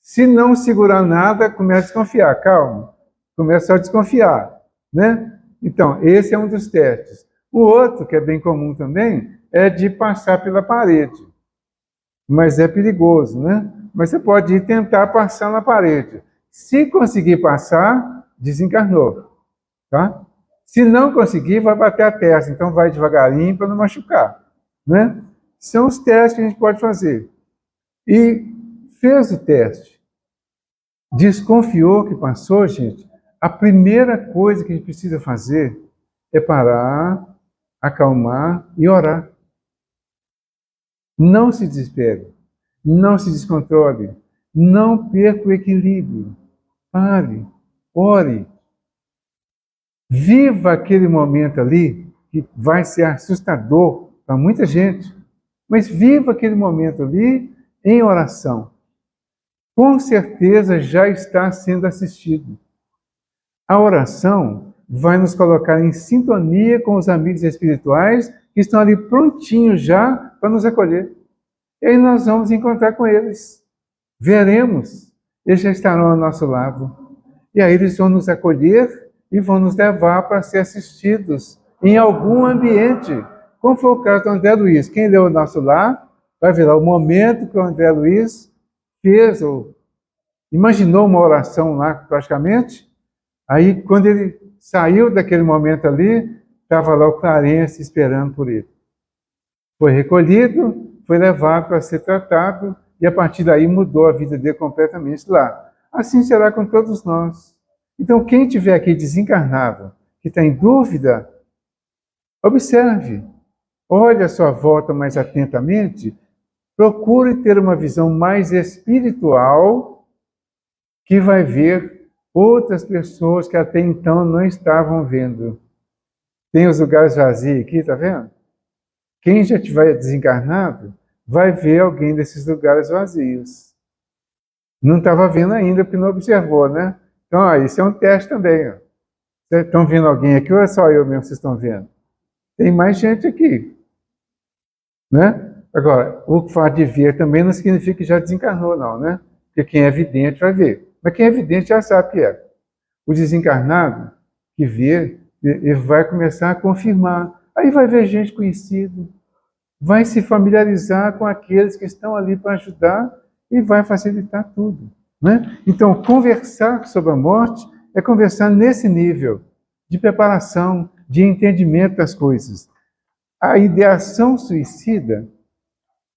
Se não segurar nada, começa a desconfiar. Calma, começa a desconfiar, né? Então, esse é um dos testes. O outro, que é bem comum também, é de passar pela parede. Mas é perigoso, né? Mas você pode ir tentar passar na parede. Se conseguir passar, desencarnou, tá? Se não conseguir, vai bater a testa. Então, vai devagarinho para não machucar, né? São os testes que a gente pode fazer. E fez o teste, desconfiou que passou, gente, a primeira coisa que a gente precisa fazer é parar, acalmar e orar. Não se desespere, não se descontrole, não perca o equilíbrio. Pare, ore. Viva aquele momento ali, que vai ser assustador para muita gente, mas viva aquele momento ali em oração. Com certeza já está sendo assistido. A oração vai nos colocar em sintonia com os amigos espirituais que estão ali prontinhos já para nos acolher. E aí nós vamos encontrar com eles. Veremos, eles já estarão ao nosso lado. E aí eles vão nos acolher e vão nos levar para ser assistidos em algum ambiente, como foi o caso do André Luiz. Quem leu o nosso lar, vai ver lá o momento que o André Luiz fez, ou imaginou uma oração lá praticamente. Aí, quando ele saiu daquele momento ali, estava lá o Clarence esperando por ele. Foi recolhido, foi levado para ser tratado, e a partir daí mudou a vida dele completamente lá. Assim será com todos nós. Então, quem estiver aqui desencarnado, que está em dúvida, observe, olhe à sua volta mais atentamente, procure ter uma visão mais espiritual, que vai ver outras pessoas que até então não estavam vendo. Tem os lugares vazios aqui, tá vendo? Quem já estiver desencarnado vai ver alguém desses lugares vazios. Não estava vendo ainda porque não observou, né? Então, ó, isso é um teste também. Ó. Vocês estão vendo alguém aqui ou é só eu mesmo que vocês estão vendo? Tem mais gente aqui, né? Agora, o fato de ver também não significa que já desencarnou, não, né? Porque quem é vidente vai ver. Mas quem é vidente já sabe que é. O desencarnado que vê, ele vai começar a confirmar. Aí vai ver gente conhecida, vai se familiarizar com aqueles que estão ali para ajudar e vai facilitar tudo, né? Então, conversar sobre a morte é conversar nesse nível de preparação, de entendimento das coisas. A ideação suicida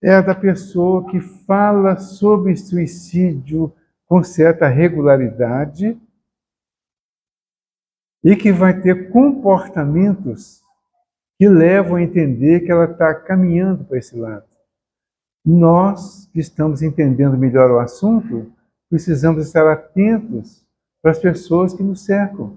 é a da pessoa que fala sobre suicídio com certa regularidade e que vai ter comportamentos que levam a entender que ela está caminhando para esse lado. Nós, que estamos entendendo melhor o assunto, precisamos estar atentos para as pessoas que nos cercam,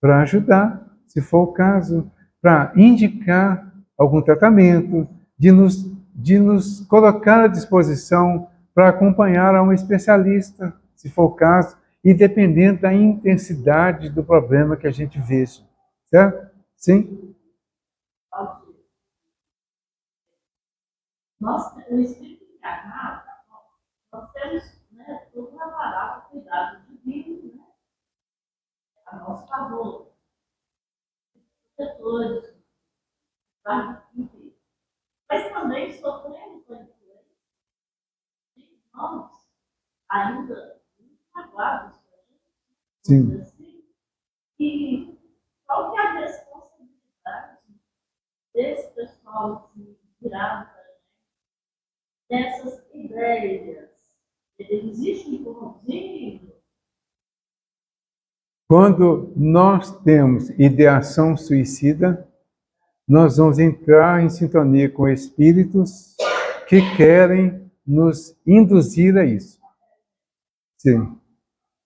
para ajudar, se for o caso, para indicar algum tratamento, de nos colocar à disposição para acompanhar a um especialista, se for o caso, e dependendo da intensidade do problema que a gente veja. Certo? Sim? O espírito encarnado, nós temos, né, todo um aparato cuidado divino, né, a nosso favor, protetores, enfim. Mas também sofremos com a influência de irmãos ainda muito magoados para a gente. Sim. Assim. E qual que é a responsabilidade desse pessoal assim, virado para a gente, dessas ideias? Existe um convívio? Quando nós temos ideação suicida, nós vamos entrar em sintonia com espíritos que querem nos induzir a isso. Sim,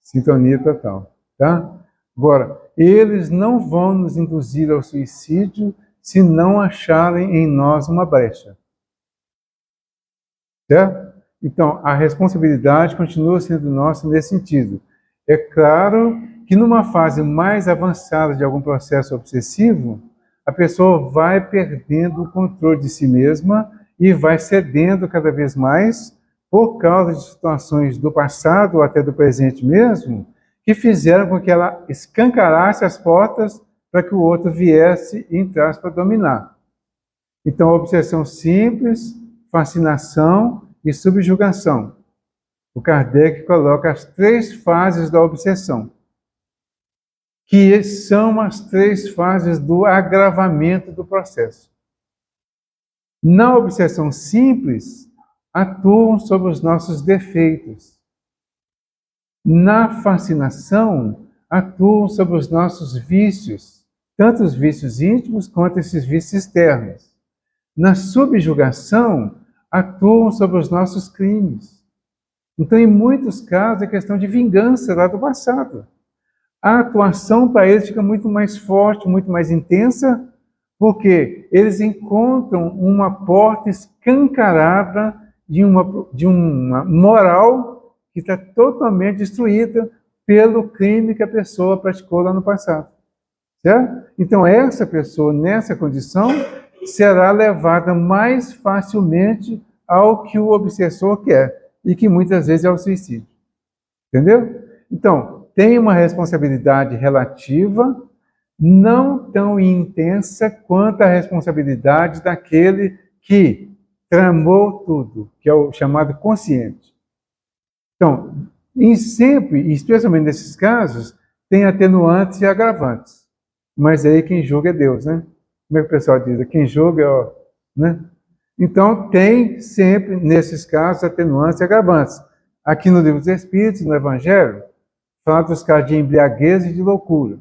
sintonia total, tá? Agora, eles não vão nos induzir ao suicídio se não acharem em nós uma brecha. Certo? Então, a responsabilidade continua sendo nossa nesse sentido. É claro que numa fase mais avançada de algum processo obsessivo, a pessoa vai perdendo o controle de si mesma e vai cedendo cada vez mais por causa de situações do passado ou até do presente mesmo, que fizeram com que ela escancarasse as portas para que o outro viesse e entrasse para dominar. Então, a obsessão simples, fascinação e subjugação. O Kardec coloca as 3 fases da obsessão, que são as 3 fases do agravamento do processo. Na obsessão simples, atuam sobre os nossos defeitos. Na fascinação, atuam sobre os nossos vícios, tanto os vícios íntimos quanto esses vícios externos. Na subjugação, atuam sobre os nossos crimes. Então, em muitos casos, é questão de vingança lá do passado. A atuação para eles fica muito mais forte, muito mais intensa, porque eles encontram uma porta escancarada de uma moral que está totalmente destruída pelo crime que a pessoa praticou lá no passado. Certo? Então, essa pessoa, nessa condição, será levada mais facilmente ao que o obsessor quer, e que muitas vezes é o suicídio. Entendeu? Então, tem uma responsabilidade relativa, não tão intensa quanto a responsabilidade daquele que tramou tudo, que é o chamado consciente. Então, sempre, especialmente nesses casos, tem atenuantes e agravantes. Mas aí quem julga é Deus, né? Como é que o pessoal diz? Quem julga é ó, né? Então, tem sempre, nesses casos, atenuantes e agravantes. Aqui no Livro dos Espíritos, no Evangelho, fala dos casos de embriaguez e de loucura.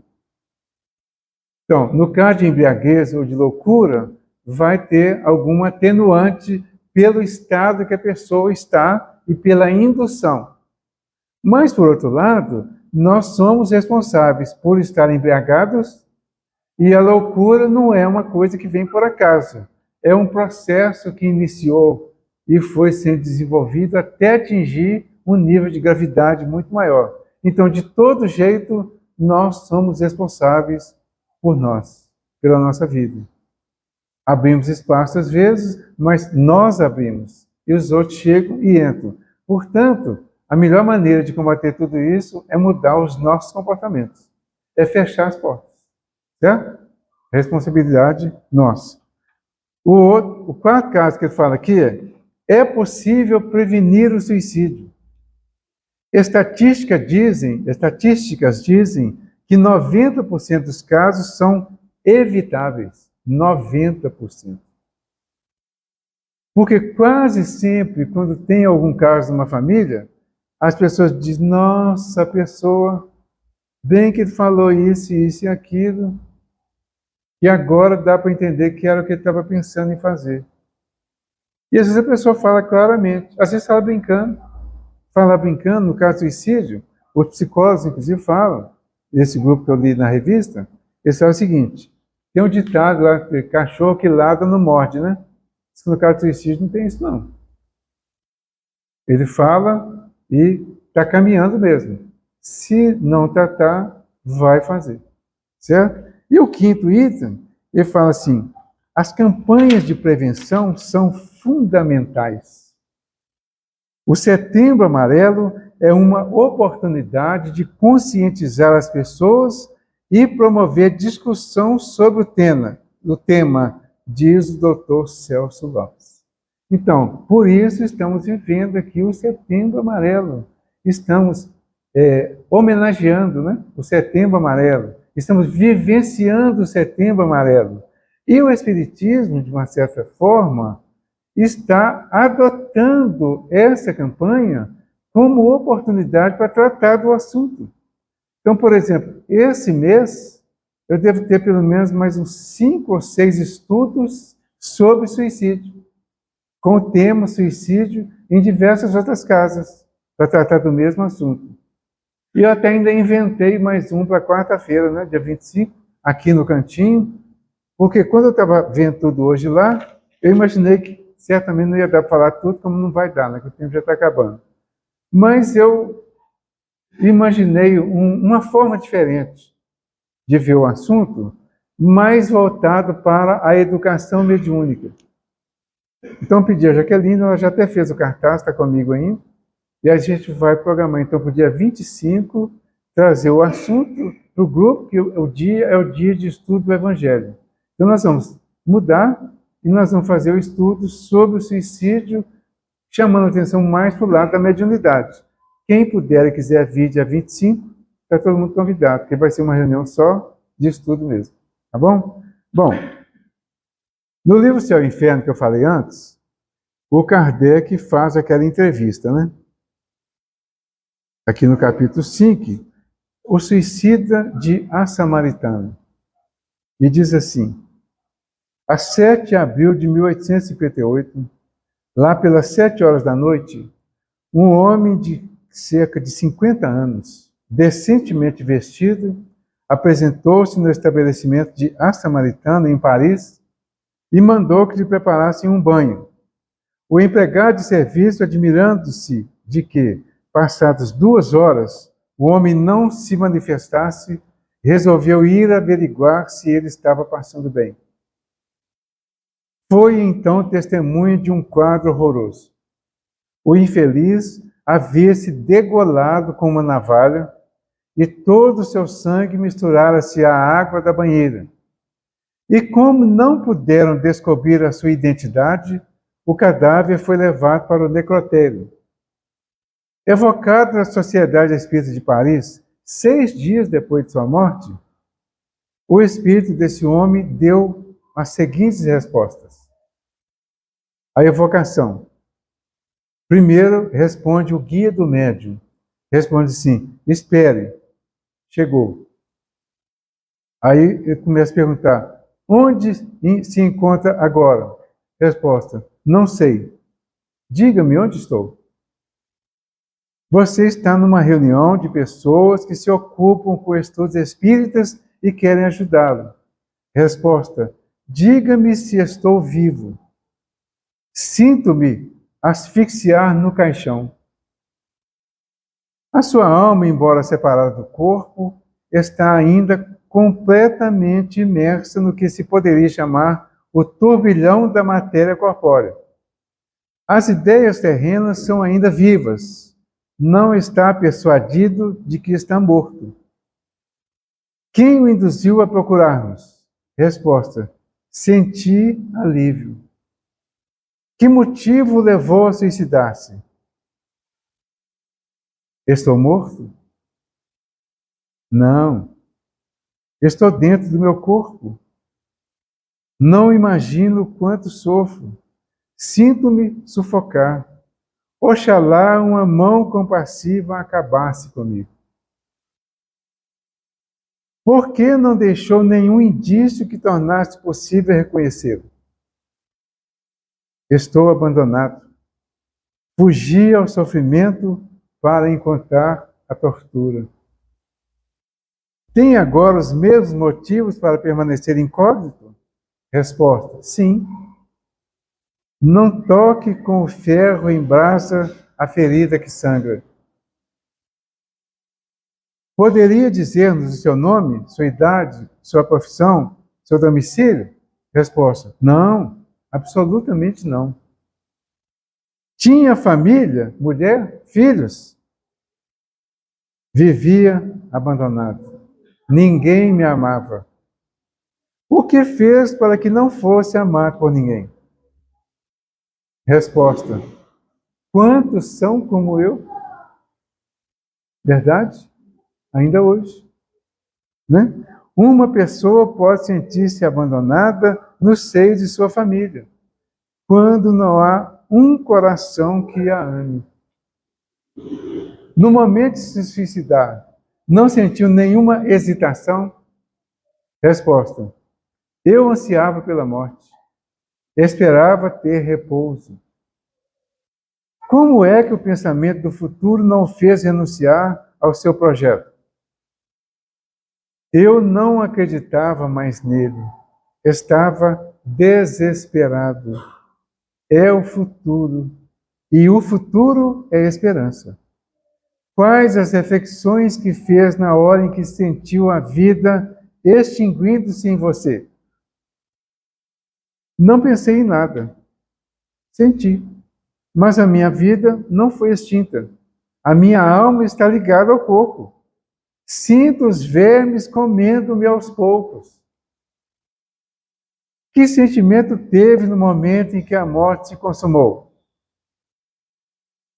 Então, no caso de embriaguez ou de loucura, vai ter algum atenuante pelo estado que a pessoa está e pela indução. Mas, por outro lado, nós somos responsáveis por estar embriagados e a loucura não é uma coisa que vem por acaso. É um processo que iniciou e foi sendo desenvolvido até atingir um nível de gravidade muito maior. Então, de todo jeito, nós somos responsáveis por nós, pela nossa vida. Abrimos espaço às vezes, mas nós abrimos. E os outros chegam e entram. Portanto, a melhor maneira de combater tudo isso é mudar os nossos comportamentos. É fechar as portas. Certo? Responsabilidade nossa. O quarto caso que ele fala aqui é possível prevenir o suicídio. Estatísticas dizem que 90% dos casos são evitáveis. 90%. Porque quase sempre, quando tem algum caso numa família, as pessoas dizem, nossa, a pessoa, bem que ele falou isso, isso e aquilo, e agora dá para entender que era o que ele estava pensando em fazer. E às vezes a pessoa fala claramente, às vezes fala brincando. Fala brincando, no caso do suicídio, os psicólogos, inclusive, falam, desse grupo que eu li na revista, eles falam o seguinte, tem um ditado lá, cachorro que ladra não morde, né? No caso do suicídio não tem isso, não. Ele fala e está caminhando mesmo. Se não tratar, vai fazer. Certo? E o quinto item, ele fala assim, as campanhas de prevenção são fundamentais. O Setembro Amarelo é uma oportunidade de conscientizar as pessoas e promover discussão sobre o tema, diz o Dr. Celso Lopes. Então, por isso estamos vivendo aqui o Setembro Amarelo. Estamos homenageando, né, o Setembro Amarelo. Estamos vivenciando o Setembro Amarelo. E o Espiritismo, de uma certa forma, está adotando essa campanha como oportunidade para tratar do assunto. Então, por exemplo, esse mês eu devo ter pelo menos mais uns 5 ou 6 estudos sobre suicídio, com o tema suicídio em diversas outras casas, para tratar do mesmo assunto. E eu até ainda inventei mais um para quarta-feira, né, dia 25, aqui no cantinho, porque quando eu estava vendo tudo hoje lá, eu imaginei que certamente não ia dar para falar tudo, como não vai dar, né, que o tempo já está acabando. Mas eu imaginei uma forma diferente de ver o assunto, mais voltado para a educação mediúnica. Então, pedi a Jaqueline, ela já até fez o cartaz, está comigo ainda, e a gente vai programar, então, para o dia 25, trazer o assunto para o grupo, que o dia é o dia de estudo do Evangelho. Então, nós vamos mudar e nós vamos fazer o estudo sobre o suicídio, chamando a atenção mais para o lado da mediunidade. Quem puder e quiser vir dia 25, está todo mundo convidado, porque vai ser uma reunião só de estudo mesmo. Tá bom? Bom, no livro Céu e Inferno, que eu falei antes, o Kardec faz aquela entrevista, né? Aqui no capítulo 5, o suicida de A Samaritana. E diz assim, a 7 de abril de 1858, lá pelas 7 horas da noite, um homem de cerca de 50 anos, decentemente vestido, apresentou-se no estabelecimento de A Samaritana, em Paris, e mandou que lhe preparassem um banho. O empregado de serviço, admirando-se de que, passadas 2 horas, o homem não se manifestasse, resolveu ir averiguar se ele estava passando bem. Foi então testemunha de um quadro horroroso. O infeliz havia-se degolado com uma navalha e todo o seu sangue misturara-se à água da banheira. E como não puderam descobrir a sua identidade, o cadáver foi levado para o necrotério. Evocado na Sociedade Espírita de Paris, 6 dias depois de sua morte, o espírito desse homem deu as seguintes respostas. A evocação. Primeiro, responde o guia do médium. Responde assim, espere, chegou. Aí ele começa a perguntar, onde se encontra agora? Resposta, não sei. Diga-me onde estou. Você está numa reunião de pessoas que se ocupam com estudos espíritas e querem ajudá-lo. Resposta, diga-me se estou vivo. Sinto-me asfixiar no caixão. A sua alma, embora separada do corpo, está ainda completamente imersa no que se poderia chamar o turbilhão da matéria corpórea. As ideias terrenas são ainda vivas. Não está persuadido de que está morto. Quem o induziu a procurar-nos? Resposta: senti alívio. Que motivo o levou a suicidar-se? Estou morto? Não. Estou dentro do meu corpo. Não imagino o quanto sofro. Sinto-me sufocar. Oxalá uma mão compassiva acabasse comigo. Por que não deixou nenhum indício que tornasse possível reconhecê-lo? Estou abandonado. Fugi ao sofrimento para encontrar a tortura. Tem agora os mesmos motivos para permanecer incógnito? Resposta: sim. Não toque com o ferro em brasa a ferida que sangra. Poderia dizer-nos o seu nome, sua idade, sua profissão, seu domicílio? Resposta: não, absolutamente não. Tinha família, mulher, filhos? Vivia abandonado. Ninguém me amava. O que fez para que não fosse amado por ninguém? Resposta: quantos são como eu? Verdade? Ainda hoje. Né? Uma pessoa pode sentir-se abandonada no seio de sua família, quando não há um coração que a ame. No momento de se suicidar, não sentiu nenhuma hesitação? Resposta: eu ansiava pela morte. Esperava ter repouso. Como é que o pensamento do futuro não fez renunciar ao seu projeto? Eu não acreditava mais nele. Estava desesperado. É o futuro. E o futuro é esperança. Quais as reflexões que fez na hora em que sentiu a vida extinguindo-se em você? Não pensei em nada. Senti. Mas a minha vida não foi extinta. A minha alma está ligada ao corpo. Sinto os vermes comendo-me aos poucos. Que sentimento teve no momento em que a morte se consumou?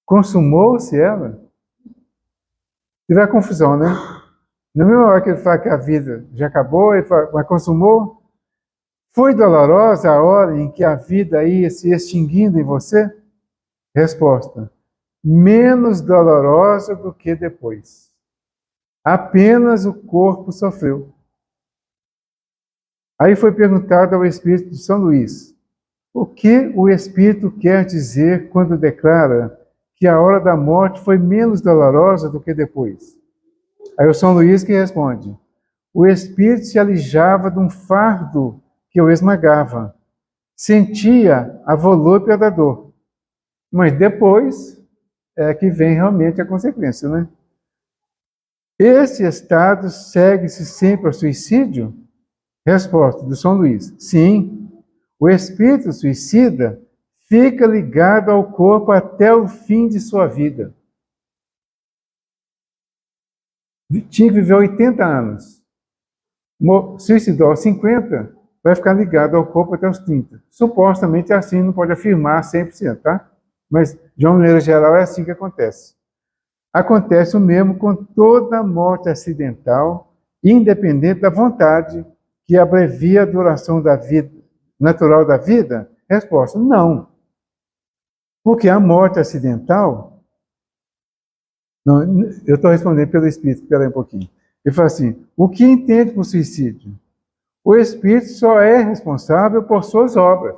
Consumou-se ela? Tiver confusão, né? Na mesma hora que ele fala que a vida já acabou, ele fala, mas consumou? Foi dolorosa a hora em que a vida ia se extinguindo em você? Resposta: menos dolorosa do que depois. Apenas o corpo sofreu. Aí foi perguntado ao Espírito de São Luís: o que o Espírito quer dizer quando declara que a hora da morte foi menos dolorosa do que depois? Aí o São Luís que responde: o Espírito se alijava de um fardo que o esmagava. Sentia a volúpia da dor. Mas depois é que vem realmente a consequência, né? Esse estado segue-se sempre ao suicídio? Resposta do São Luís: sim. O espírito suicida fica ligado ao corpo até o fim de sua vida. Tinha que viver 80 anos. Suicidou aos 50, vai ficar ligado ao corpo até os 30. Supostamente é assim, não pode afirmar 100%, tá? Mas, de uma maneira geral, é assim que acontece. Acontece o mesmo com toda morte acidental, independente da vontade, que abrevia a duração da vida, natural da vida? Resposta: não. Porque a morte acidental... Não, eu estou respondendo pelo Espírito, espera aí um pouquinho. Ele fala assim: o que entende por suicídio? O Espírito só é responsável por suas obras.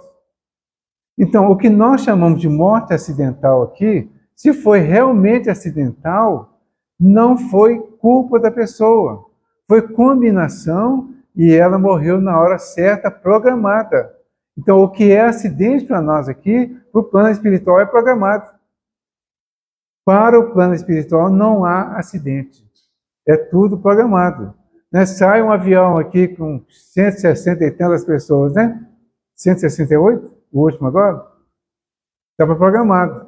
Então, o que nós chamamos de morte acidental aqui, se foi realmente acidental, não foi culpa da pessoa. Foi combinação e ela morreu na hora certa, programada. Então, o que é acidente para nós aqui, para o plano espiritual, é programado. Para o plano espiritual não há acidente. É tudo programado. Né? Sai um avião aqui com 160 e tantas pessoas, né? 168, o último agora, estava programado.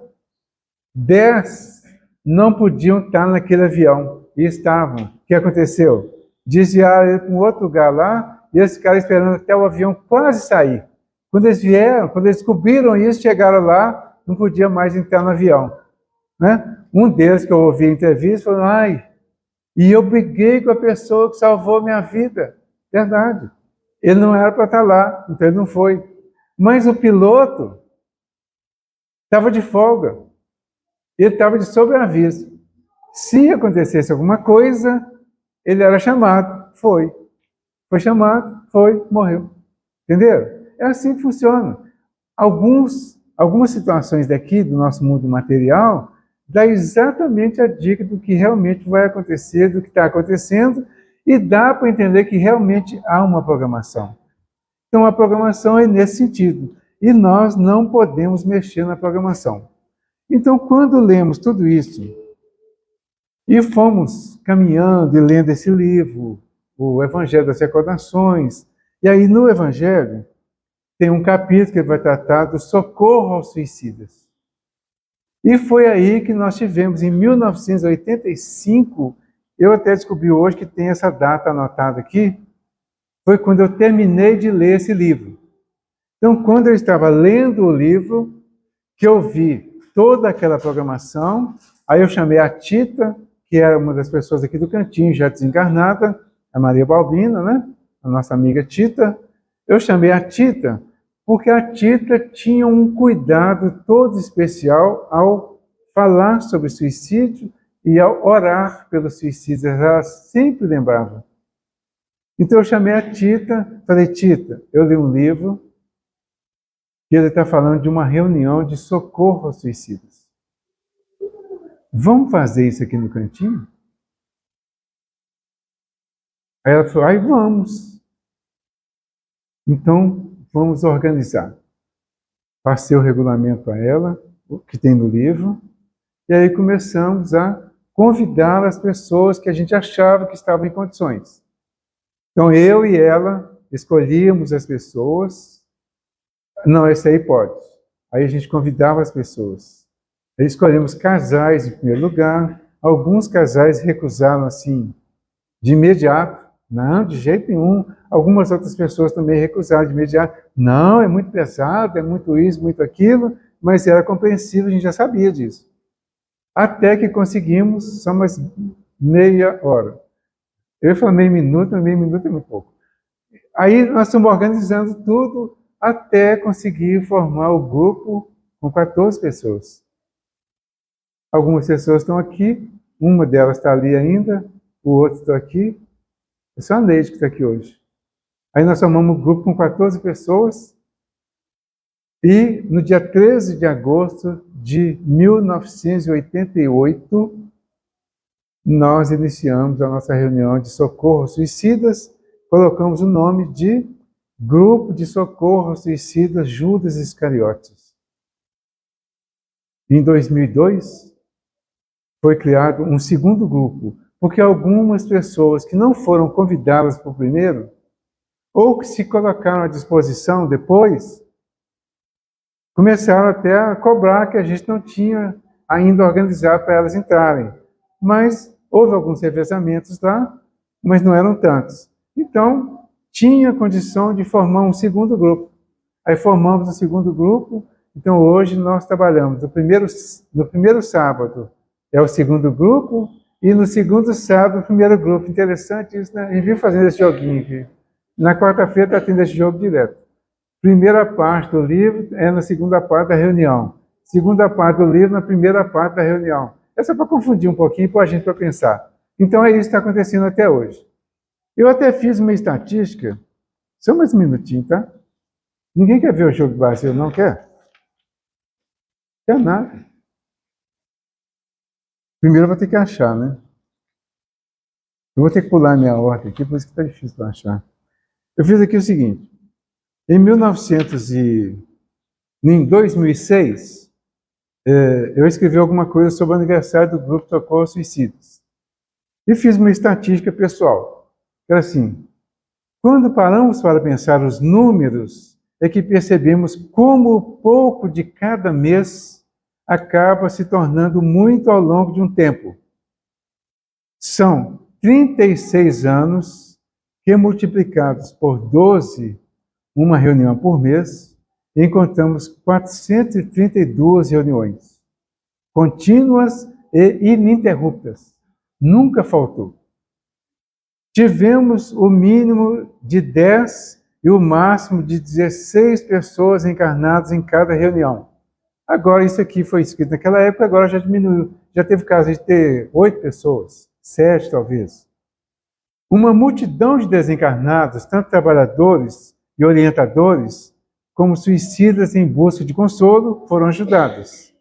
10 não podiam estar naquele avião, e estavam. O que aconteceu? Desviaram ele para um outro lugar lá, e eles ficaram esperando até o avião quase sair. Quando eles vieram, quando eles descobriram isso, chegaram lá, não podia mais entrar no avião. Né? Um deles, que eu ouvi em entrevista, falou, ai, e eu briguei com a pessoa que salvou minha vida. Verdade. Ele não era para estar lá, então ele não foi. Mas o piloto estava de folga. Ele estava de sobreaviso. Se acontecesse alguma coisa, ele era chamado. Foi. Foi chamado, foi, morreu. Entenderam? É assim que funciona. Algumas situações daqui, do nosso mundo material, dá exatamente a dica do que realmente vai acontecer, do que está acontecendo, e dá para entender que realmente há uma programação. Então a programação é nesse sentido. E nós não podemos mexer na programação. Então, quando lemos tudo isso, e fomos caminhando e lendo esse livro, o Evangelho das Recordações, e aí no Evangelho tem um capítulo que vai tratar do socorro aos suicidas. E foi aí que nós tivemos, em 1985, eu até descobri hoje que tem essa data anotada aqui, foi quando eu terminei de ler esse livro. Então, quando eu estava lendo o livro, que eu vi toda aquela programação, aí eu chamei a Tita, que era uma das pessoas aqui do cantinho, já desencarnada, a Maria Balbina, né? A nossa amiga Tita. Eu chamei a Tita porque a Tita tinha um cuidado todo especial ao falar sobre suicídio e ao orar pelos suicídios. Ela sempre lembrava. Então eu chamei a Tita, falei, Tita, eu li um livro que ele está falando de uma reunião de socorro aos suicidas. Vamos fazer isso aqui no cantinho? Aí ela falou, ai, vamos. Então, vamos organizar. Passei o regulamento a ela, o que tem no livro, e aí começamos a convidar as pessoas que a gente achava que estavam em condições. Então, eu e ela escolhíamos as pessoas. Não, esse aí pode. Aí a gente convidava as pessoas. Aí escolhemos casais em primeiro lugar. Alguns casais recusaram assim, de imediato. Não, de jeito nenhum. Algumas outras pessoas também recusaram de imediato. Não, é muito pesado, é muito isso, muito aquilo. Mas era compreensível, a gente já sabia disso. Até que conseguimos, só mais meia hora. Eu ia falar meio minuto, mas meio minuto é muito pouco. Aí nós estamos organizando tudo até conseguir formar o grupo com 14 pessoas. Algumas pessoas estão aqui, uma delas está ali ainda, o outro está aqui. É só a Neide que está aqui hoje. Aí nós formamos um grupo com 14 pessoas e no dia 13 de agosto de 1988, nós iniciamos a nossa reunião de socorro aos suicidas, colocamos o nome de Grupo de Socorro aos Suicidas Judas Iscariotes. Em 2002, foi criado um segundo grupo, porque algumas pessoas que não foram convidadas para o primeiro, ou que se colocaram à disposição depois, começaram até a cobrar que a gente não tinha ainda organizado para elas entrarem. Mas houve alguns revezamentos lá, mas não eram tantos. Então, tinha condição de formar um segundo grupo. Aí formamos o segundo grupo, então hoje nós trabalhamos no primeiro sábado é o segundo grupo, e no segundo sábado o primeiro grupo. Interessante isso, né? A gente viu fazendo esse joguinho aqui. Na quarta-feira está tendo esse jogo direto. Primeira parte do livro é na segunda parte da reunião. Segunda parte do livro na primeira parte da reunião. É só para confundir um pouquinho, para a gente para pensar. Então é isso que está acontecendo até hoje. Eu até fiz uma estatística, só mais um minutinho, tá? Ninguém quer ver o jogo do Brasil, não quer? Quer nada. Primeiro eu vou ter que achar, né? Eu vou ter que pular minha ordem aqui, por isso que está difícil para achar. Eu fiz aqui o seguinte. Em 2006, eu escrevi alguma coisa sobre o aniversário do grupo Socorro Suicidas. E fiz uma estatística pessoal. Era assim, quando paramos para pensar os números, é que percebemos como pouco de cada mês acaba se tornando muito ao longo de um tempo. São 36 anos que, multiplicados por 12, uma reunião por mês, encontramos 432 reuniões, contínuas e ininterruptas. Nunca faltou. Tivemos o mínimo de 10 e o máximo de 16 pessoas encarnadas em cada reunião. Agora, isso aqui foi escrito naquela época, agora já diminuiu. Já teve caso de ter 8 pessoas, 7 talvez. Uma multidão de desencarnados, tanto trabalhadores e orientadores, como suicidas em busca de consolo, foram ajudados.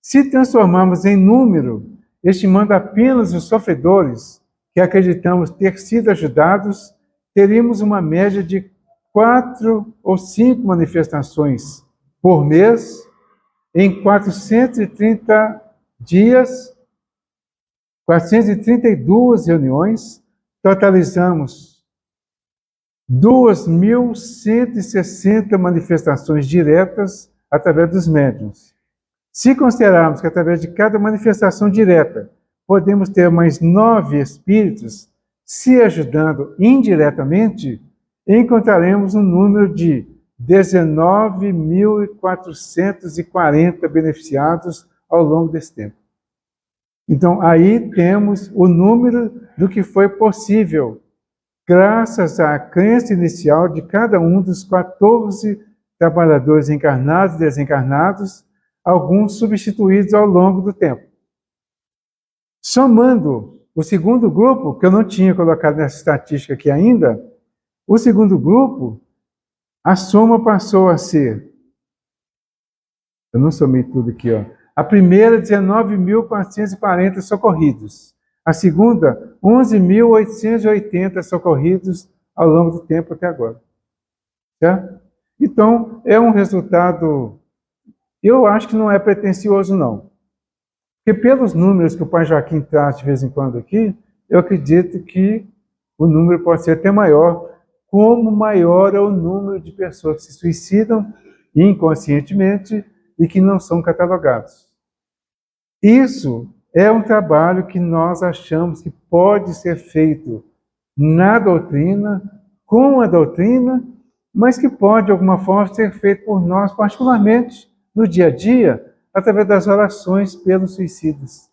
Se transformarmos em número, estimando apenas os sofredores que acreditamos ter sido ajudados, teríamos uma média de 4 ou 5 manifestações por mês, em 430 dias, 432 reuniões, totalizamos 2.160 manifestações diretas através dos médiuns. Se considerarmos que através de cada manifestação direta podemos ter mais 9 espíritos se ajudando indiretamente, encontraremos um número de 19.440 beneficiados ao longo desse tempo. Então, aí temos o número do que foi possível, graças à crença inicial de cada um dos 14 trabalhadores encarnados e desencarnados, alguns substituídos ao longo do tempo. Somando o segundo grupo, que eu não tinha colocado nessa estatística aqui ainda, o segundo grupo, a soma passou a ser, eu não somei tudo aqui, ó. A primeira, 19.440 socorridos. A segunda, 11.880 socorridos ao longo do tempo até agora. Certo? Então, é um resultado, eu acho que não é pretensioso, não. Porque pelos números que o Pai Joaquim traz de vez em quando aqui, eu acredito que o número pode ser até maior, como maior é o número de pessoas que se suicidam inconscientemente e que não são catalogados. Isso é um trabalho que nós achamos que pode ser feito na doutrina, com a doutrina, mas que pode, de alguma forma, ser feito por nós, particularmente no dia a dia, através das orações pelos suicidas.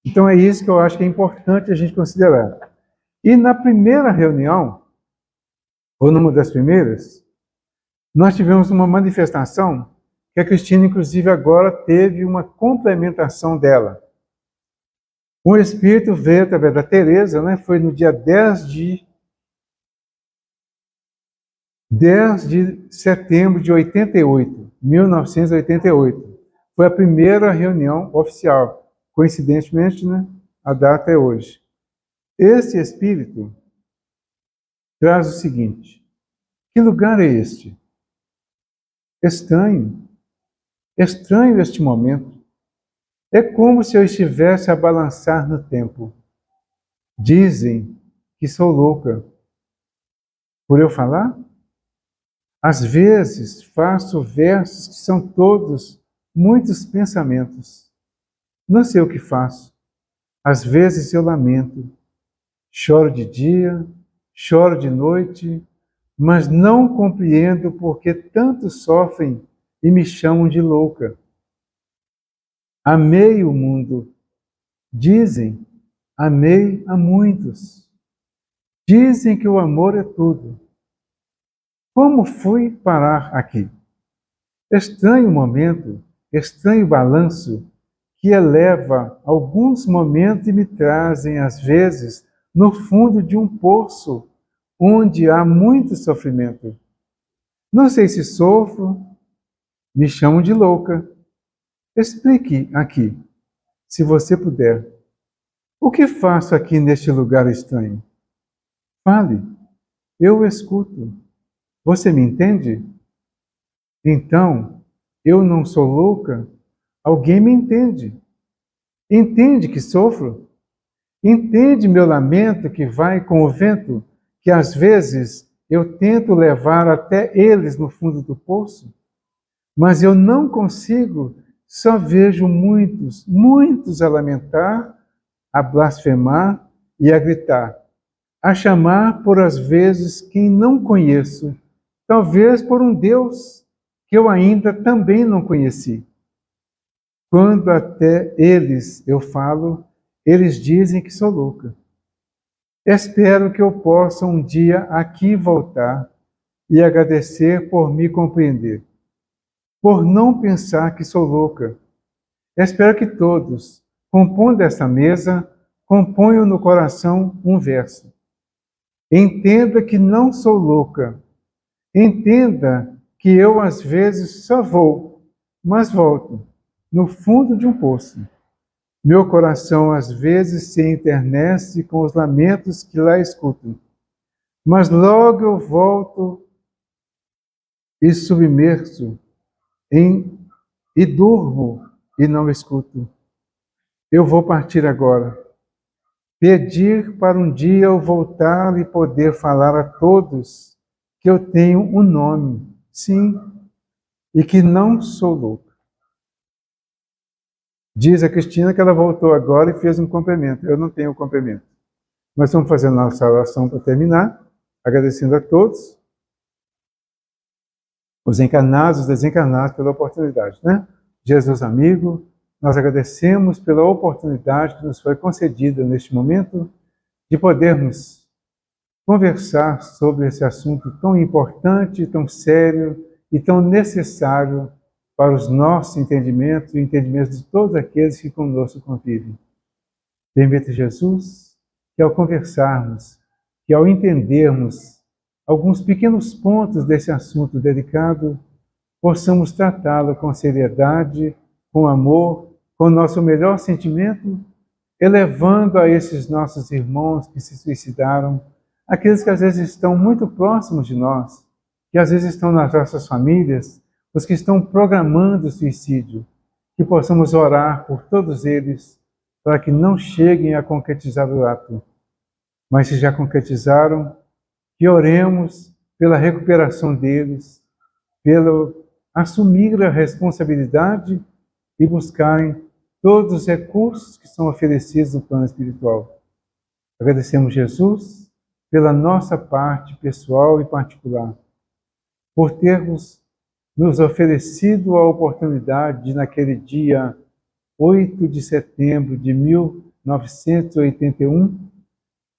Então é isso que eu acho que é importante a gente considerar. E na primeira reunião, ou numa das primeiras, nós tivemos uma manifestação que a Cristina, inclusive, agora teve uma complementação dela. O Espírito veio através da Tereza, né? Foi no dia 10 de setembro de 88, 1988. Foi a primeira reunião oficial. Coincidentemente, né? A data é hoje. Esse Espírito traz o seguinte: que lugar é este? Estranho. Estranho este momento. É como se eu estivesse a balançar no tempo. Dizem que sou louca. Por eu falar? Às vezes faço versos que são todos muitos pensamentos. Não sei o que faço. Às vezes eu lamento. Choro de dia, choro de noite, mas não compreendo por que tantos sofrem e me chamam de louca. Amei o mundo. Dizem, amei a muitos. Dizem que o amor é tudo. Como fui parar aqui? Estranho momento, estranho balanço, que eleva alguns momentos e me trazem, às vezes, no fundo de um poço, onde há muito sofrimento. Não sei se sofro, me chamam de louca. Explique aqui, se você puder. O que faço aqui neste lugar estranho? Fale, eu escuto. Você me entende? Então, eu não sou louca, Alguém me entende. Entende que sofro. Entende meu lamento que vai com o vento, que às vezes eu tento levar até eles no fundo do poço, mas eu não consigo, só vejo muitos, muitos a lamentar, a blasfemar e a gritar, a chamar por às vezes quem não conheço, talvez por um Deus que eu ainda também não conheci. Quando até eles eu falo, eles dizem que sou louca. Espero que eu possa um dia aqui voltar e agradecer por me compreender, por não pensar que sou louca. Espero que todos, compondo esta mesa, componham no coração um verso. Entenda que não sou louca. Entenda que eu às vezes só vou, mas volto, no fundo de um poço. Meu coração às vezes se enternece com os lamentos que lá escuto, mas logo eu volto e submerso e durmo e não escuto. Eu vou partir agora. Pedir para um dia eu voltar e poder falar a todos que eu tenho um nome, sim, e que não sou louca. Diz a Cristina que ela voltou agora e fez um complemento. Eu não tenho complemento. Nós vamos fazer a nossa oração para terminar, agradecendo a todos, os encarnados, os desencarnados, pela oportunidade, né? Jesus amigo, nós agradecemos pela oportunidade que nos foi concedida neste momento de podermos conversar sobre esse assunto tão importante, tão sério e tão necessário para os nossos entendimentos e entendimentos de todos aqueles que conosco convivem. Bendito Jesus, que ao conversarmos, que ao entendermos alguns pequenos pontos desse assunto delicado, possamos tratá-lo com seriedade, com amor, com o nosso melhor sentimento, elevando a esses nossos irmãos que se suicidaram, aqueles que às vezes estão muito próximos de nós, que às vezes estão nas nossas famílias, os que estão programando o suicídio, que possamos orar por todos eles, para que não cheguem a concretizar o ato. Mas se já concretizaram, que oremos pela recuperação deles, pelo assumir a responsabilidade e buscarem todos os recursos que são oferecidos no plano espiritual. Agradecemos Jesus pela nossa parte pessoal e particular, por termos nos oferecido a oportunidade de, naquele dia 8 de setembro de 1981,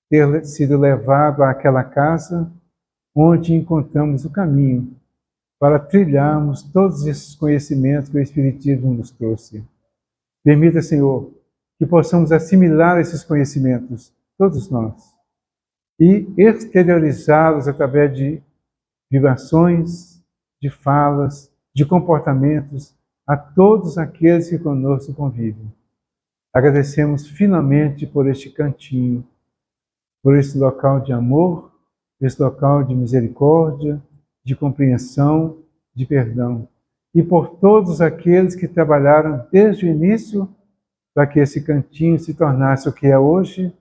ter sido levado àquela casa onde encontramos o caminho para trilharmos todos esses conhecimentos que o Espiritismo nos trouxe. Permita, Senhor, que possamos assimilar esses conhecimentos, todos nós, e exteriorizá-los através de vibrações, de falas, de comportamentos a todos aqueles que conosco convivem. Agradecemos finalmente por este cantinho, por esse local de amor, esse local de misericórdia, de compreensão, de perdão, e por todos aqueles que trabalharam desde o início para que esse cantinho se tornasse o que é hoje,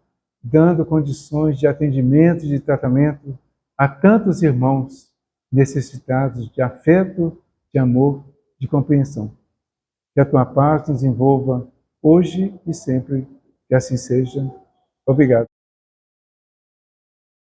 dando condições de atendimento e de tratamento a tantos irmãos necessitados de afeto, de amor, de compreensão. Que a tua paz nos envolva hoje e sempre, que assim seja. Obrigado.